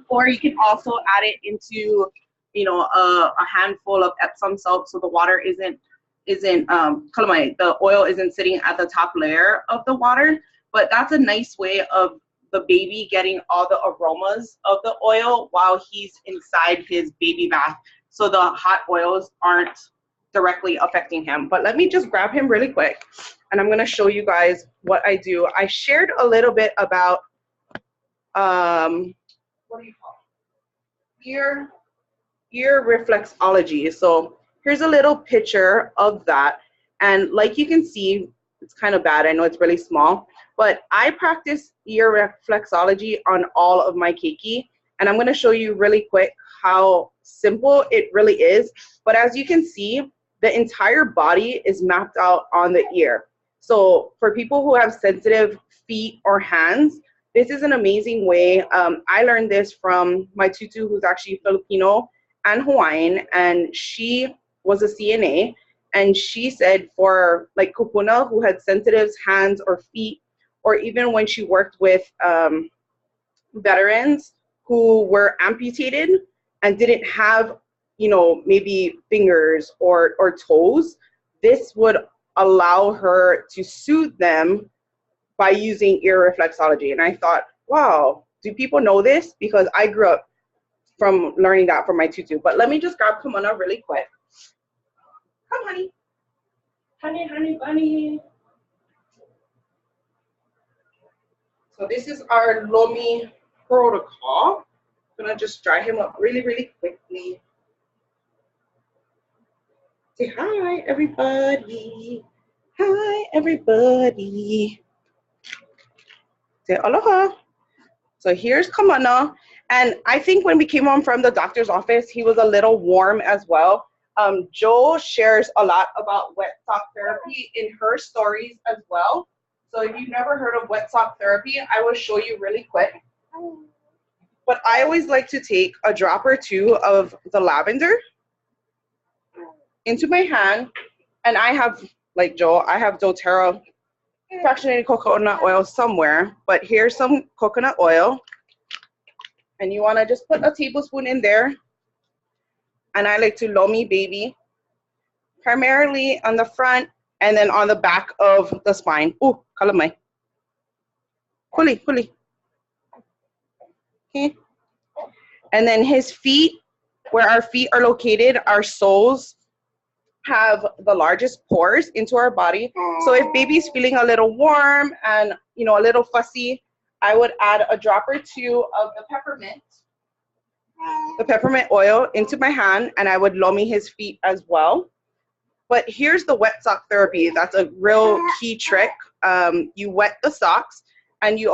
or you can also add it into, a handful of Epsom salt, so the water the oil isn't sitting at the top layer of the water. But that's a nice way of the baby getting all the aromas of the oil while he's inside his baby bath, so the hot oils aren't directly affecting him. But let me just grab him really quick, and I'm gonna show you guys what I do. I shared a little bit about, what do you call it? Ear reflexology. So here's a little picture of that. And like you can see, it's kind of bad. I know it's really small, but I practice ear reflexology on all of my keiki. And I'm going to show you really quick how simple it really is. But as you can see, the entire body is mapped out on the ear. So for people who have sensitive feet or hands, this is an amazing way. I learned this from my tutu, who's actually Filipino and Hawaiian, and she was a CNA. And she said for like kupuna, who had sensitive hands or feet, or even when she worked with veterans who were amputated and didn't have, maybe fingers or toes, this would allow her to soothe them by using ear reflexology. And I thought, wow, do people know this? Because I grew up from learning that from my tutu. But let me just grab Kamana really quick. Come, honey. Honey, bunny. So this is our Lomi protocol. I'm gonna just dry him up really, really quickly. Say hi, everybody. Hi, everybody. Say aloha. So here's Kamana. And I think when we came home from the doctor's office, he was a little warm as well. Joel shares a lot about wet sock therapy in her stories as well. So if you've never heard of wet sock therapy, I will show you really quick. But I always like to take a drop or two of the lavender into my hand. And I have, like Joel, I have doTERRA fractionated coconut oil somewhere. But here's some coconut oil. And you want to just put a tablespoon in there. And I like to Lomi baby, primarily on the front and then on the back of the spine. Ooh, kalamai. Huli. Okay. And then his feet, where our feet are located, our soles have the largest pores into our body. So if baby's feeling a little warm and, a little fussy, I would add a drop or two of the peppermint oil into my hand, and I would Lomi his feet as well. But here's the wet sock therapy. That's a real key trick. You wet the socks, and you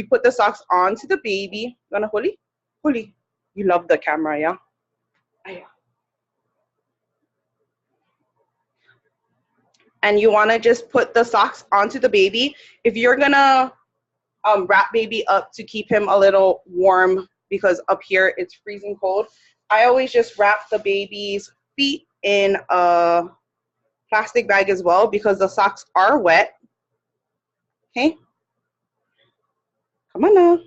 put the socks onto the baby. Gonna Huli. You love the camera, yeah? And you wanna just put the socks onto the baby. If you're gonna wrap baby up to keep him a little warm, because up here it's freezing cold, I always just wrap the baby's feet in a plastic bag as well, because the socks are wet. Okay, come on now.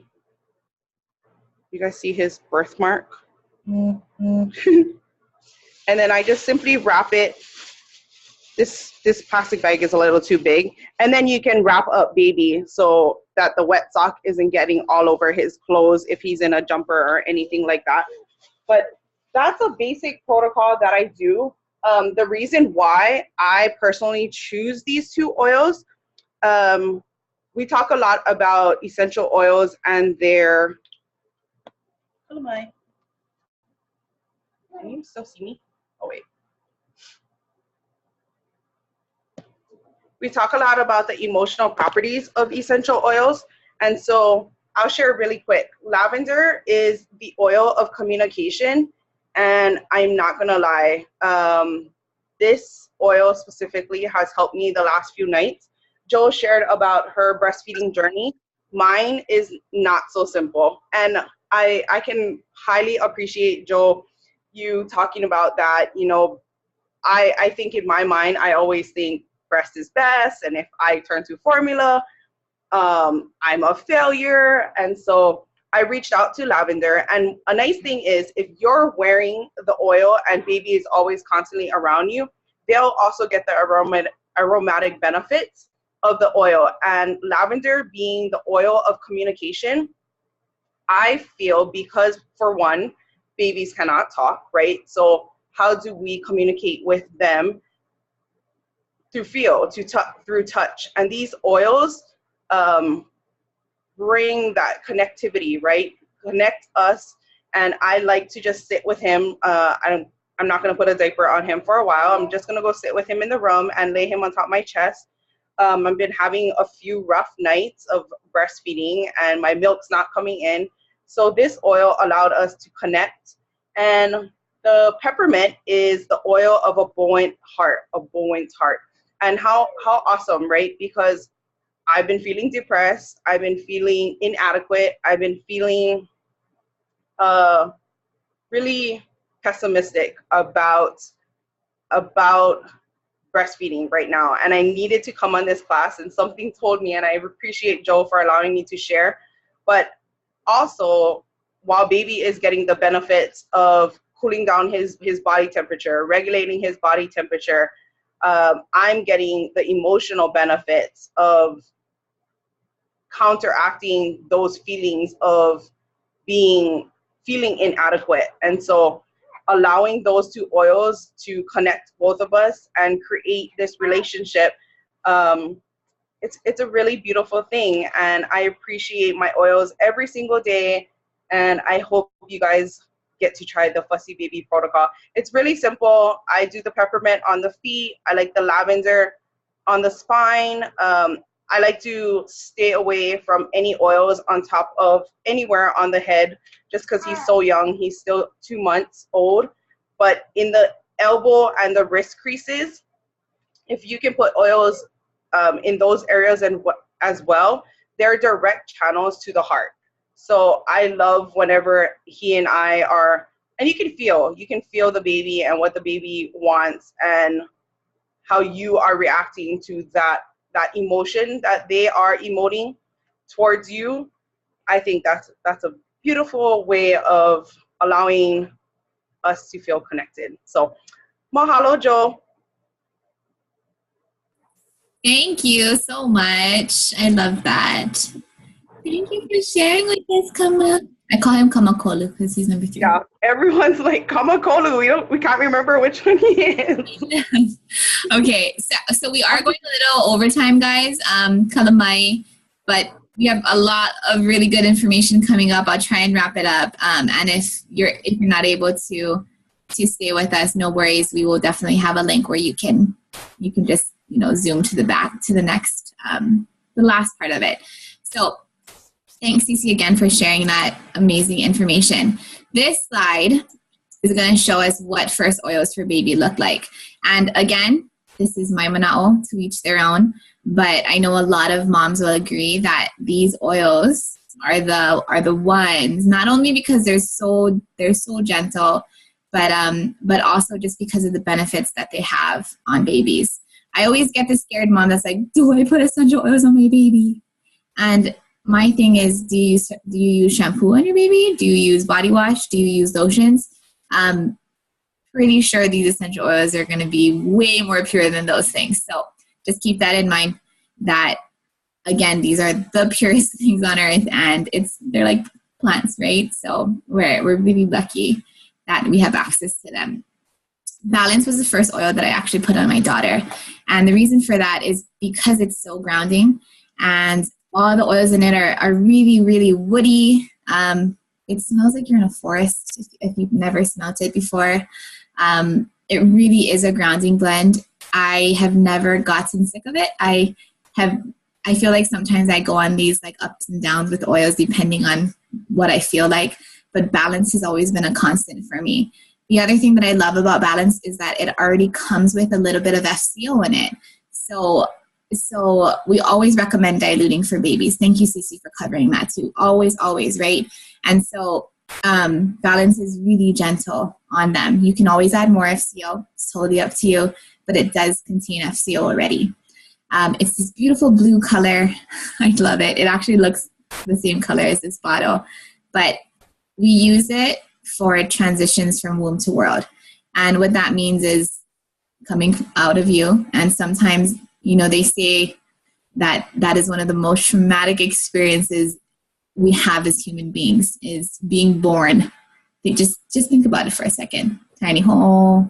You guys see his birthmark? And then I just simply wrap it. This plastic bag is a little too big. And then you can wrap up baby so that the wet sock isn't getting all over his clothes if he's in a jumper or anything like that. But that's a basic protocol that I do. The reason why I personally choose these two oils, we talk a lot about essential oils and their, can you still see me? Oh, wait. We talk a lot about the emotional properties of essential oils. And so I'll share really quick. Lavender is the oil of communication. And I'm not gonna lie, this oil specifically has helped me the last few nights. Jo shared about her breastfeeding journey. Mine is not so simple. And I can highly appreciate, Jo, you talking about that. You know, I think in my mind, I always think breast is best. And if I turn to formula, I'm a failure. And so I reached out to Lavender. And a nice thing is if you're wearing the oil and baby is always constantly around you, they'll also get the aromatic benefits of the oil. And lavender being the oil of communication, I feel, because for one, babies cannot talk, right? So how do we communicate with them? Through feel, through touch. And these oils bring that connectivity, right? Connect us. And I like to just sit with him. I'm not gonna put a diaper on him for a while. I'm just gonna go sit with him in the room and lay him on top of my chest. I've been having a few rough nights of breastfeeding and my milk's not coming in. So this oil allowed us to connect. And the peppermint is the oil of a buoyant heart, And how awesome, right? Because I've been feeling depressed. I've been feeling inadequate. I've been feeling really pessimistic about breastfeeding right now. And I needed to come on this class, and something told me, and I appreciate Jo for allowing me to share. But also, while baby is getting the benefits of cooling down his body temperature, regulating his body temperature, I'm getting the emotional benefits of counteracting those feelings of feeling inadequate. And so allowing those two oils to connect both of us and create this relationship, it's a really beautiful thing. And I appreciate my oils every single day. And I hope you guys get to try the Fussy Baby protocol. It's really simple. I do the peppermint on the feet. I like the lavender on the spine. I like to stay away from any oils on top of anywhere on the head, just because he's so young. He's still 2 months old. But in the elbow and the wrist creases, if you can put oils in those areas and as well, they're direct channels to the heart. So I love whenever he and I are, and you can feel the baby and what the baby wants and how you are reacting to that emotion that they are emoting towards you. I think that's a beautiful way of allowing us to feel connected. So mahalo, Jo. Thank you so much. I love that. Thank you for sharing with us, Kama. I call him Kamakolu because he's number 3. Yeah, everyone's like Kamakolu. We can't remember which one he is. Okay, so we are going a little overtime, guys. Kalamai, but we have a lot of really good information coming up. I'll try and wrap it up. And if you're not able to stay with us, no worries. We will definitely have a link where you can just zoom to the next the last part of it. So thanks, Cece, again for sharing that amazing information. This slide is going to show us what first oils for baby look like. And again, this is my manao, to each their own. But I know a lot of moms will agree that these oils are the ones, not only because they're so gentle, but also just because of the benefits that they have on babies. I always get the scared mom that's like, do I put essential oils on my baby? And my thing is, do you use shampoo on your baby? Do you use body wash? Do you use lotions? Pretty sure these essential oils are going to be way more pure than those things. So just keep that in mind, that again, these are the purest things on earth, and they're like plants, right? So we're really lucky that we have access to them. Balance was the first oil that I actually put on my daughter. And the reason for that is because it's so grounding, and all the oils in it are really, really woody. It smells like you're in a forest if you've never smelled it before. It really is a grounding blend. I have never gotten sick of it. I feel like sometimes I go on these like ups and downs with oils depending on what I feel like, but balance has always been a constant for me. The other thing that I love about balance is that it already comes with a little bit of FCO in it. So we always recommend diluting for babies. Thank you, Cece, for covering that too. Always, right? And so balance is really gentle on them. You can always add more FCO. It's totally up to you, but it does contain FCO already. It's this beautiful blue color. I love it. It actually looks the same color as this bottle, but we use it for transitions from womb to world. And what that means is coming out of you. And sometimes, they say that is one of the most traumatic experiences we have as human beings, is being born. Just think about it for a second. Tiny home,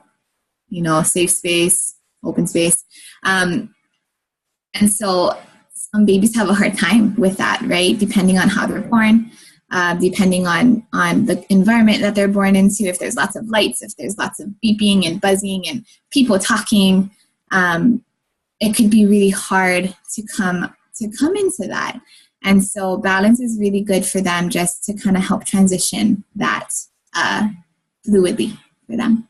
safe space, open space. And so some babies have a hard time with that, right? Depending on how they're born, depending on the environment that they're born into. If there's lots of lights, if there's lots of beeping and buzzing and people talking, it could be really hard to come into that. And so balance is really good for them, just to kind of help transition that fluidly for them.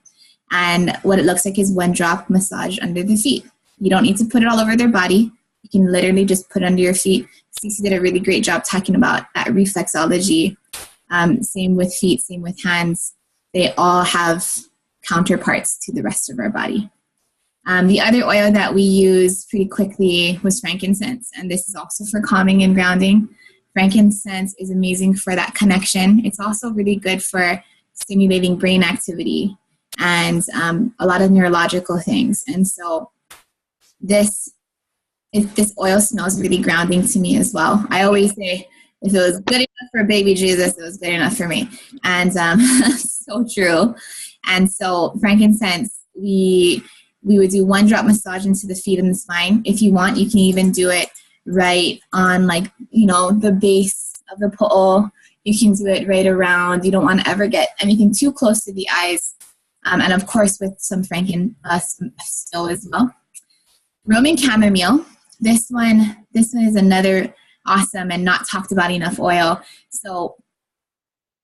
And what it looks like is 1 drop massage under the feet. You don't need to put it all over their body. You can literally just put it under your feet. Cece did a really great job talking about that reflexology. Same with feet, same with hands. They all have counterparts to the rest of our body. The other oil that we use pretty quickly was frankincense, and this is also for calming and grounding. Frankincense is amazing for that connection. It's also really good for stimulating brain activity and a lot of neurological things. And so this oil smells really grounding to me as well. I always say, if it was good enough for baby Jesus, it was good enough for me. And so true. And so frankincense, we would do 1 drop massage into the feet and the spine. If you want, you can even do it right on the base of the pole. You can do it right around. You don't want to ever get anything too close to the eyes. And of course with some still as well. Roman chamomile. This one is another awesome and not talked about enough oil. So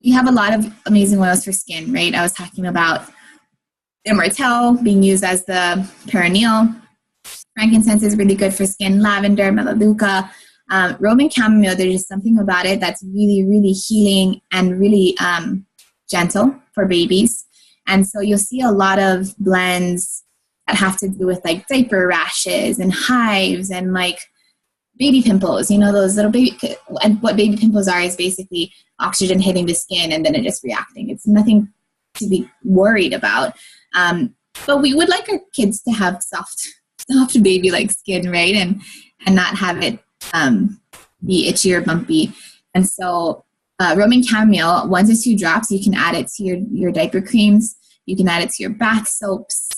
we have a lot of amazing oils for skin, right? I was talking about immortelle being used as the perineal. Frankincense is really good for skin. Lavender, melaleuca. Roman chamomile, there's just something about it that's really, really healing and really gentle for babies. And so you'll see a lot of blends that have to do with like diaper rashes and hives and like baby pimples, those little baby, and what baby pimples are is basically oxygen hitting the skin and then it just reacting. It's nothing to be worried about. But we would like our kids to have soft baby-like skin, right? And not have it be itchy or bumpy. And so Roman chamomile, 1 to 2 drops, you can add it to your diaper creams. You can add it to your bath soaps.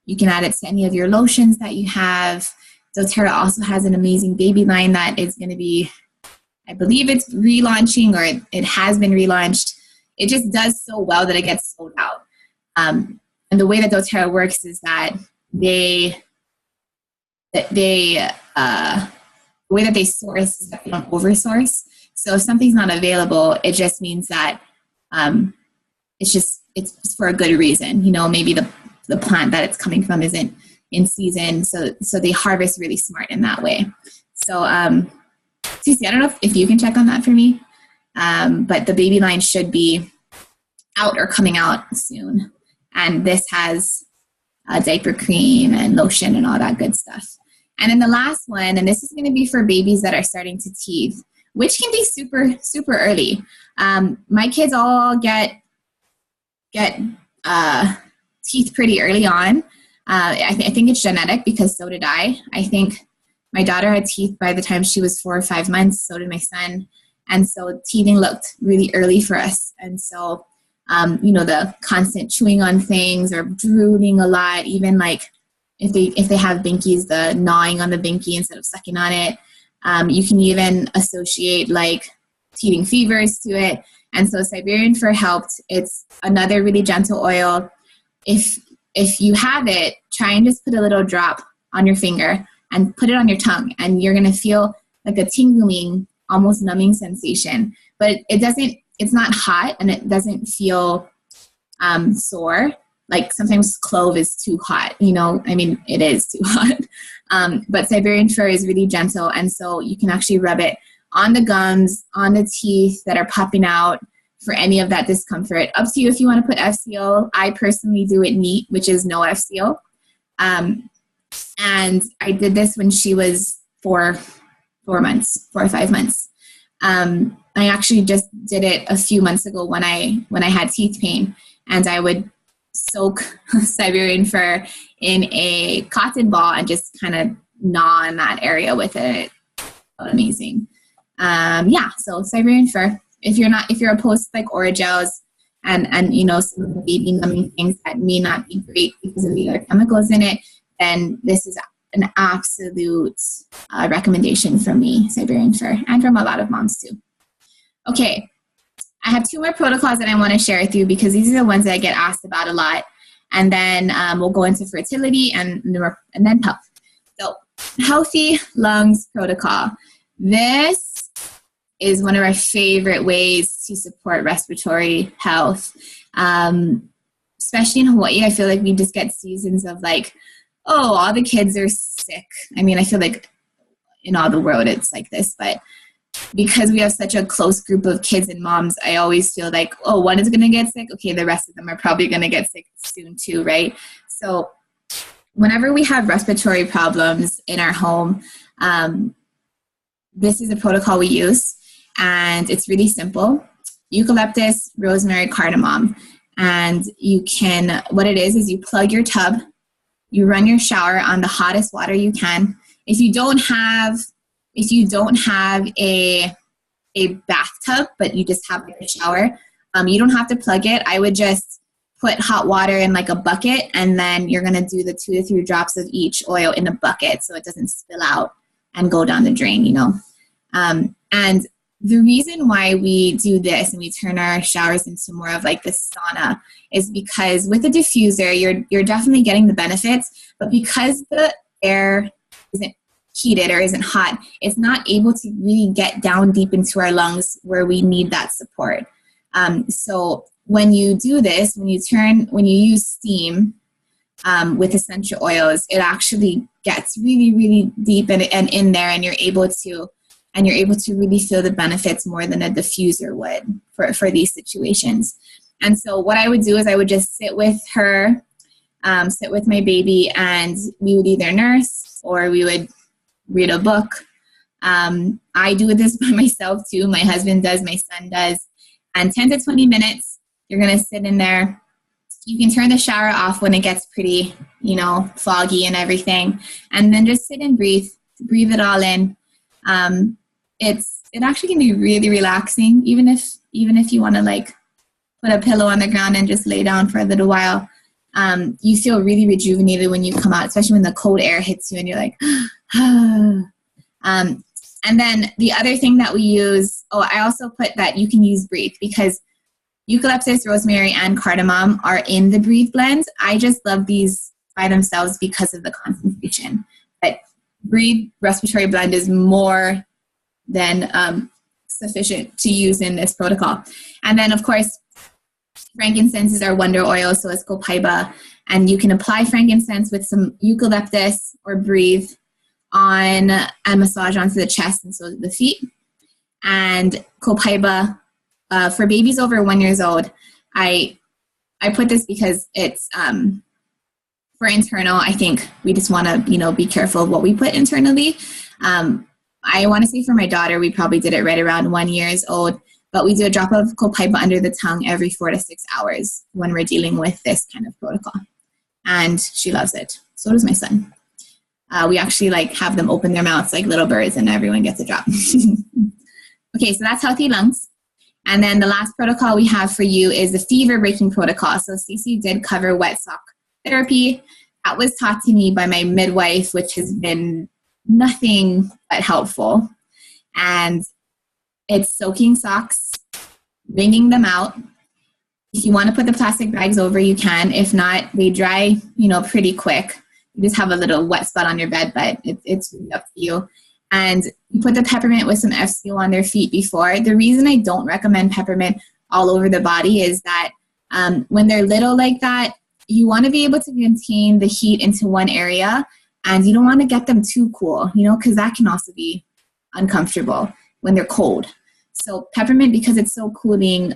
You can add it to any of your lotions that you have. doTERRA also has an amazing baby line that is going to be, I believe it's relaunching, or it has been relaunched. It just does so well that it gets sold out. And the way that doTERRA works is that the way that they source is that they don't oversource. So if something's not available, it just means that it's for a good reason. Maybe the plant that it's coming from isn't in season, so they harvest really smart in that way. So Cece, I don't know if you can check on that for me, but the baby line should be out or coming out soon, and this has a diaper cream and lotion and all that good stuff. And then the last one, and this is going to be for babies that are starting to teeth, which can be super, super early. My kids all get teeth pretty early on. I think it's genetic because so did I. I think my daughter had teeth by the time she was 4 or 5 months. So did my son. And so teething looked really early for us. And so, the constant chewing on things or drooling a lot, even like if they have binkies, the gnawing on the binky instead of sucking on it. You can even associate like teething fevers to it. And so Siberian fir helped. It's another really gentle oil. If you have it, try and just put a little drop on your finger and put it on your tongue, and you're going to feel like a tingling, almost numbing sensation. But it's not hot, and it doesn't feel sore. Like sometimes clove is too hot, it is too hot. But Siberian fir is really gentle, and so you can actually rub it on the gums, on the teeth that are popping out for any of that discomfort. Up to you if you want to put FCO. I personally do it neat, which is no FCO. And I did this when she was 4 or 5 months. I actually just did it a few months ago when I had teeth pain, and I would soak Siberian fir in a cotton ball and just kind of gnaw in that area with it. Amazing. So Siberian fir. If you're opposed to like Orajels and some of the baby numbing things that may not be great because of the other chemicals in it, then this is an absolute recommendation from me, Siberian fir, and from a lot of moms too. Okay, I have 2 more protocols that I want to share with you because these are the ones that I get asked about a lot. And then we'll go into fertility and then health. So, healthy lungs protocol. This is one of our favorite ways to support respiratory health. Especially in Hawaii, I feel like we just get seasons of like, oh, all the kids are sick. I feel like in all the world it's like this, but because we have such a close group of kids and moms, I always feel like, oh, one is going to get sick. Okay, the rest of them are probably going to get sick soon too, right? So whenever we have respiratory problems in our home, this is a protocol we use, and it's really simple. Eucalyptus, rosemary, cardamom. And what it is you plug your tub, you run your shower on the hottest water you can. If you don't have a bathtub, but you just have a shower, you don't have to plug it. I would just put hot water in like a bucket, and then you're going to do the 2 to 3 drops of each oil in a bucket so it doesn't spill out and go down the drain, And the reason why we do this and we turn our showers into more of like this sauna is because with the diffuser, you're definitely getting the benefits, but because the air isn't heated or isn't hot, it's not able to really get down deep into our lungs where we need that support. So when you do this, when you use steam with essential oils, it actually gets really, really deep and in there, and you're able to really feel the benefits more than a diffuser would for these situations. And so what I would do is I would just sit with her, sit with my baby, and we would either nurse or we would read a book. I do this by myself too. My husband does, my son does. And 10 to 20 minutes, you're going to sit in there. You can turn the shower off when it gets pretty, foggy and everything. And then just sit and breathe it all in. It actually can be really relaxing, even if you want to like put a pillow on the ground and just lay down for a little while. You feel really rejuvenated when you come out, especially when the cold air hits you and you're like, and then the other thing that we use, I also put that you can use Breathe, because eucalyptus, rosemary, and cardamom are in the Breathe blend. I just love these by themselves because of the concentration. But Breathe respiratory blend is more than sufficient to use in this protocol. And then, of course, frankincense is our wonder oil, so it's copaiba. And you can apply frankincense with some eucalyptus or Breathe on and massage onto the chest and so the feet. And copaiba for babies over 1 year old, I put this because it's For internal, I think we just want to, be careful of what we put internally. I want to say for my daughter, we probably did it right around 1 year old, but we do a drop of copaiba under the tongue every 4 to 6 hours when we're dealing with this kind of protocol. And she loves it. So does my son. We actually have them open their mouths like little birds and everyone gets a drop. Okay, so that's healthy lungs. And then the last protocol we have for you is the fever breaking protocol. So Stacey did cover wet sock therapy. That was taught to me by my midwife, which has been nothing but helpful. And it's soaking socks, wringing them out. If you want to put the plastic bags over, you can. If not, they dry, pretty quick. You just have a little wet spot on your bed, but it's really up to you. And you put the peppermint with some FCO on their feet before. The reason I don't recommend peppermint all over the body is that when they're little like that, you want to be able to contain the heat into one area, and you don't want to get them too cool, because that can also be uncomfortable when they're cold. So peppermint, because it's so cooling,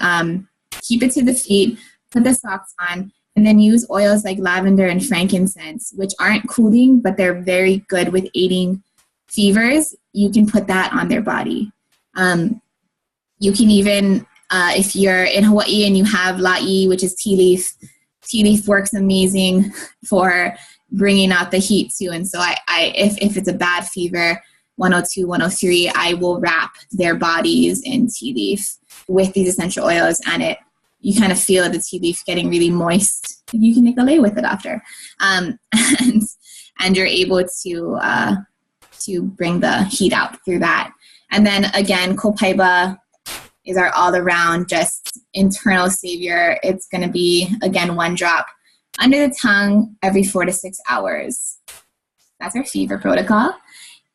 keep it to the feet, put the socks on, and then use oils like lavender and frankincense, which aren't cooling, but they're very good with aiding fevers. You can put that on their body. You can even, if you're in Hawaii and you have la'i, which is tea leaf works amazing for bringing out the heat too. And so if it's a bad fever, 102, 103, I will wrap their bodies in tea leaf with these essential oils, and you kind of feel the tea leaf getting really moist. You can make a lei with it after. And you're able to bring the heat out through that. And then again, copaiba is our all-around just internal savior. It's going to be, again, 1 drop under the tongue every 4 to 6 hours. That's our fever protocol.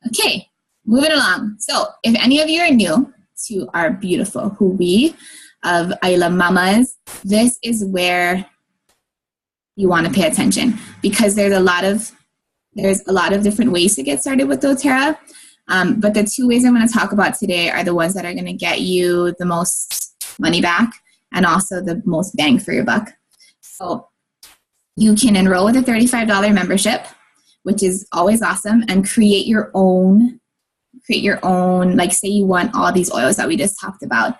Okay, moving along. So if any of you are new to our beautiful hui of Aila mamas, this is where you want to pay attention, because there's a lot of different ways to get started with doTERRA. But the 2 ways I'm going to talk about today are the ones that are going to get you the most money back and also the most bang for your buck. So you can enroll with a $35 membership, which is always awesome, and create your own, like say you want all these oils that we just talked about.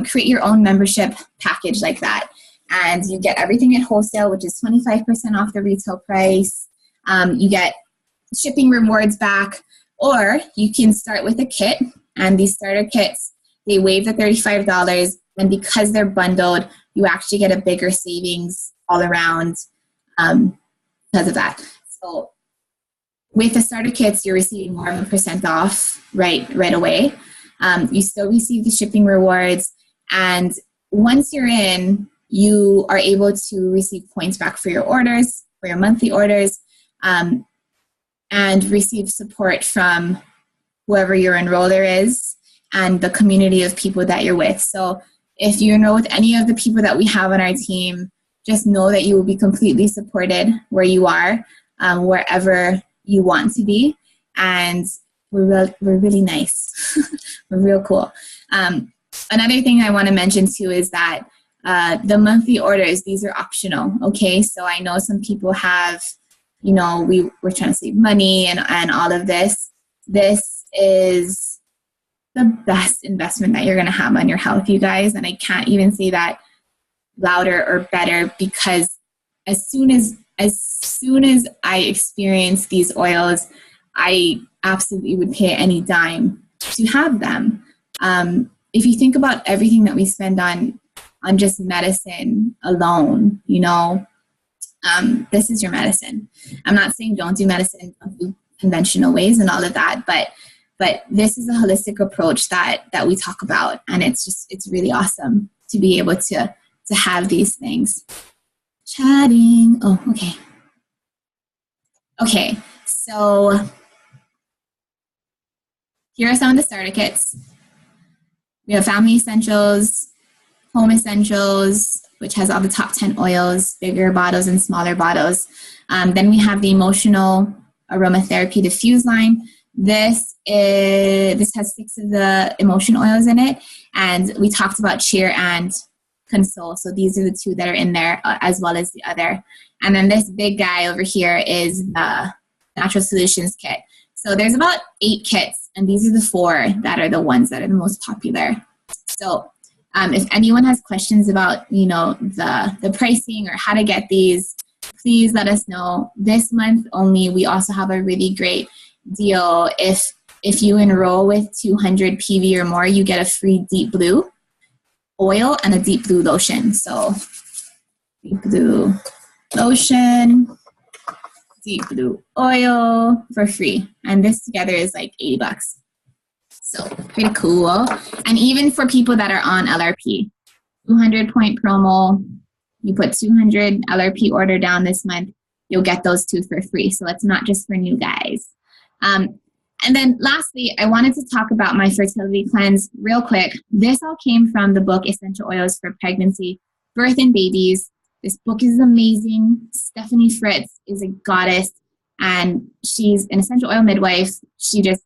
Create your own membership package like that. And you get everything at wholesale, which is 25% off the retail price. You get shipping rewards back, or you can start with a kit, and these starter kits, they waive the $35, and because they're bundled, you actually get a bigger savings all around because of that. So with the starter kits, you're receiving more of a % off right away. You still receive the shipping rewards, and once you're in, you are able to receive points back for your orders, for your monthly orders, and receive support from whoever your enroller is and the community of people that you're with. So if you enroll with any of the people that we have on our team, just know that you will be completely supported where you are, wherever you want to be. And we're really nice. We're real cool. Another thing I want to mention too is that the monthly orders, these are optional. Okay, so I know some people have, we're trying to save money and all of this. This is the best investment that you're going to have on your health, you guys. And I can't even say that louder or better, because as soon as I experienced these oils, I absolutely would pay any dime to have them. If you think about everything that we spend on just medicine alone, this is your medicine. I'm not saying don't do medicine, don't do conventional ways and all of that, but this is a holistic approach that we talk about, and it's really awesome to be able to have these things. Chatting. Oh, okay. Okay, so here are some of the starter kits. We have Family Essentials, Home Essentials, which has all the top 10 oils, bigger bottles and smaller bottles. Then we have the Emotional Aromatherapy Diffuse line. This has 6 of the emotion oils in it, and we talked about cheer and Console. So these are the two that are in there, as well as the other. And then this big guy over here is the Natural Solutions kit. So there's about 8 kits, and these are the 4 that are the ones that are the most popular. So if anyone has questions about, the pricing or how to get these, please let us know. This month only, we also have a really great deal. If you enroll with 200 PV or more, you get a free deep blue oil and a deep blue lotion. So deep blue lotion, deep blue oil for free. And this together is like $80. So pretty cool. And even for people that are on LRP, 200 point promo, you put 200 LRP order down this month, you'll get those 2 for free. So it's not just for new guys. And then lastly, I wanted to talk about my fertility cleanse real quick. This all came from the book Essential Oils for Pregnancy, Birth, and Babies. This book is amazing. Stephanie Fritz is a goddess, and she's an essential oil midwife. She just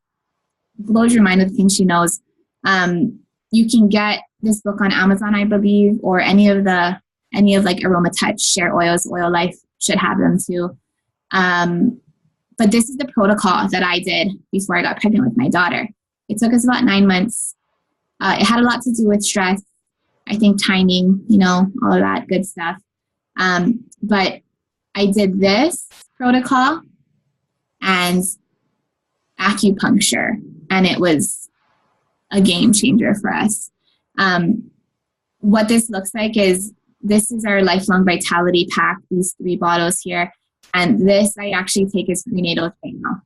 blows your mind with the things she knows. You can get this book on Amazon, I believe, or any of like Aroma Touch, Share Oils, Oil Life should have them too. But this is the protocol that I did before I got pregnant with my daughter. It took us about 9 months. It had a lot to do with stress, I think timing, all of that good stuff. But I did this protocol and acupuncture, and it was a game changer for us. What this looks like is, this is our Lifelong Vitality Pack, these 3 bottles here. And this I actually take as prenatal right now.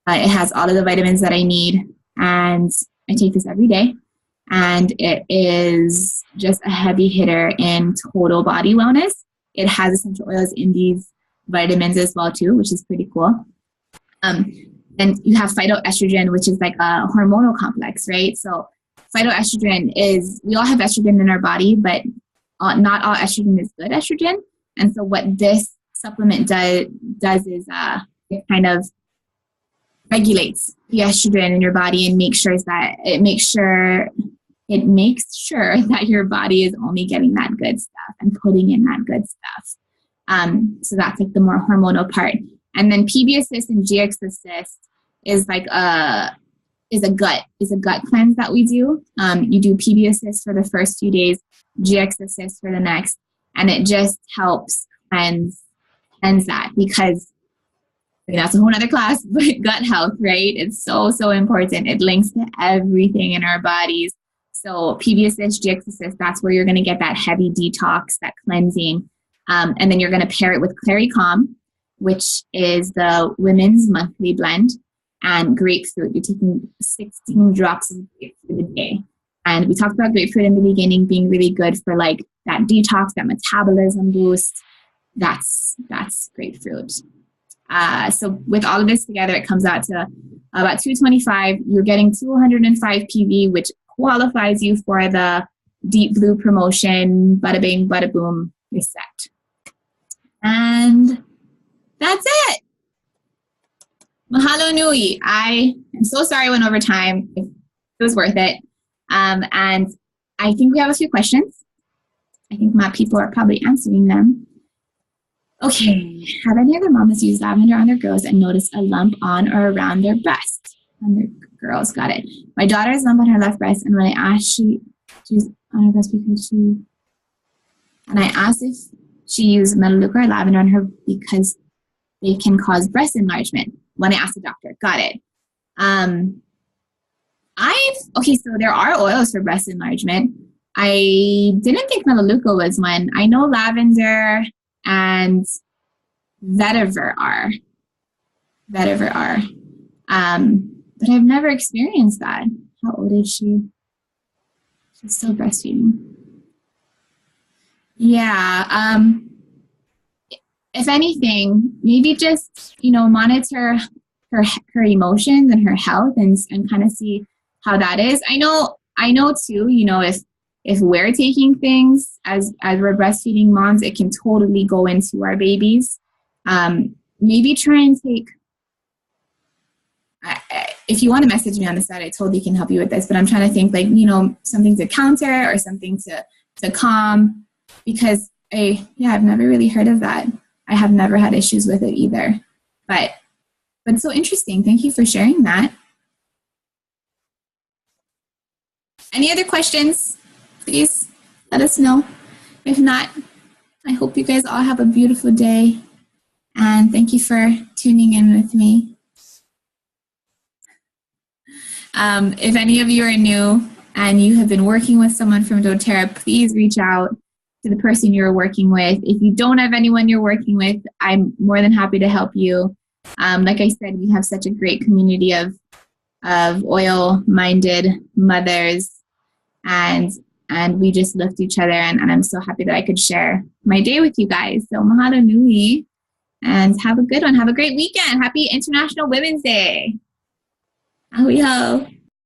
It has all of the vitamins that I need, and I take this every day. And it is just a heavy hitter in total body wellness. It has essential oils in these vitamins as well too, which is pretty cool. And you have phytoestrogen, which is like a hormonal complex, right? So phytoestrogen is, we all have estrogen in our body, but not all estrogen is good estrogen. And so what this supplement does is it kind of regulates the estrogen in your body and makes sure that your body is only getting that good stuff and putting in that good stuff. So that's like the more hormonal part. And then PB Assist and GX Assist is like a gut cleanse that we do. You do PB Assist for the first few days, GX Assist for the next, and it just helps cleanse that, because that's a whole other class, but gut health, right? It's so important. It links to everything in our bodies. So PB Assist, GX Assist, that's where you're going to get that heavy detox, that cleansing. And then you're going to pair it with Clary Calm, which is the women's monthly blend, and grapefruit. You're taking 16 drops of grapefruit a day. And we talked about grapefruit in the beginning being really good for like that detox, that metabolism boost. That's grapefruit. So with all of this together, it comes out to about $225. You're getting 205 PV, which qualifies you for the Deep Blue promotion. Bada bing, bada boom, you're set. And that's it. Mahalo nui. I am so sorry I went over time. It was worth it. And I think we have a few questions. I think my people are probably answering them. Okay, have any other mamas used lavender on their girls and noticed a lump on or around their breast? On their girls, got it. My daughter has a lump on her left breast, and when I asked, she's on her breast and I asked if she used melaleuca or lavender on her because they can cause breast enlargement. When I asked the doctor, got it. So there are oils for breast enlargement. I didn't think melaleuca was one. I know lavender and vetiver are. But I've never experienced that. How old is she? She's still breastfeeding. Yeah. If anything, maybe just, monitor her emotions and her health and kind of see how that is. I know too, if we're taking things as we're breastfeeding moms, it can totally go into our babies. Maybe try and take, if you want to message me on the side, I totally can help you with this, but I'm trying to think something to counter or something to calm. because I've never really heard of that. I have never had issues with it either. But so interesting. Thank you for sharing that. Any other questions? Please let us know. If not, I hope you guys all have a beautiful day. And thank you for tuning in with me. If any of you are new and you have been working with someone from doTERRA, please reach out to the person you're working with. If you don't have anyone you're working with, I'm more than happy to help you. Like I said, we have such a great community of oil-minded mothers, and we just lift each other, and I'm so happy that I could share my day with you guys. So mahalo nui, and have a good one. Have a great weekend. Happy International Women's Day. Ahui ho.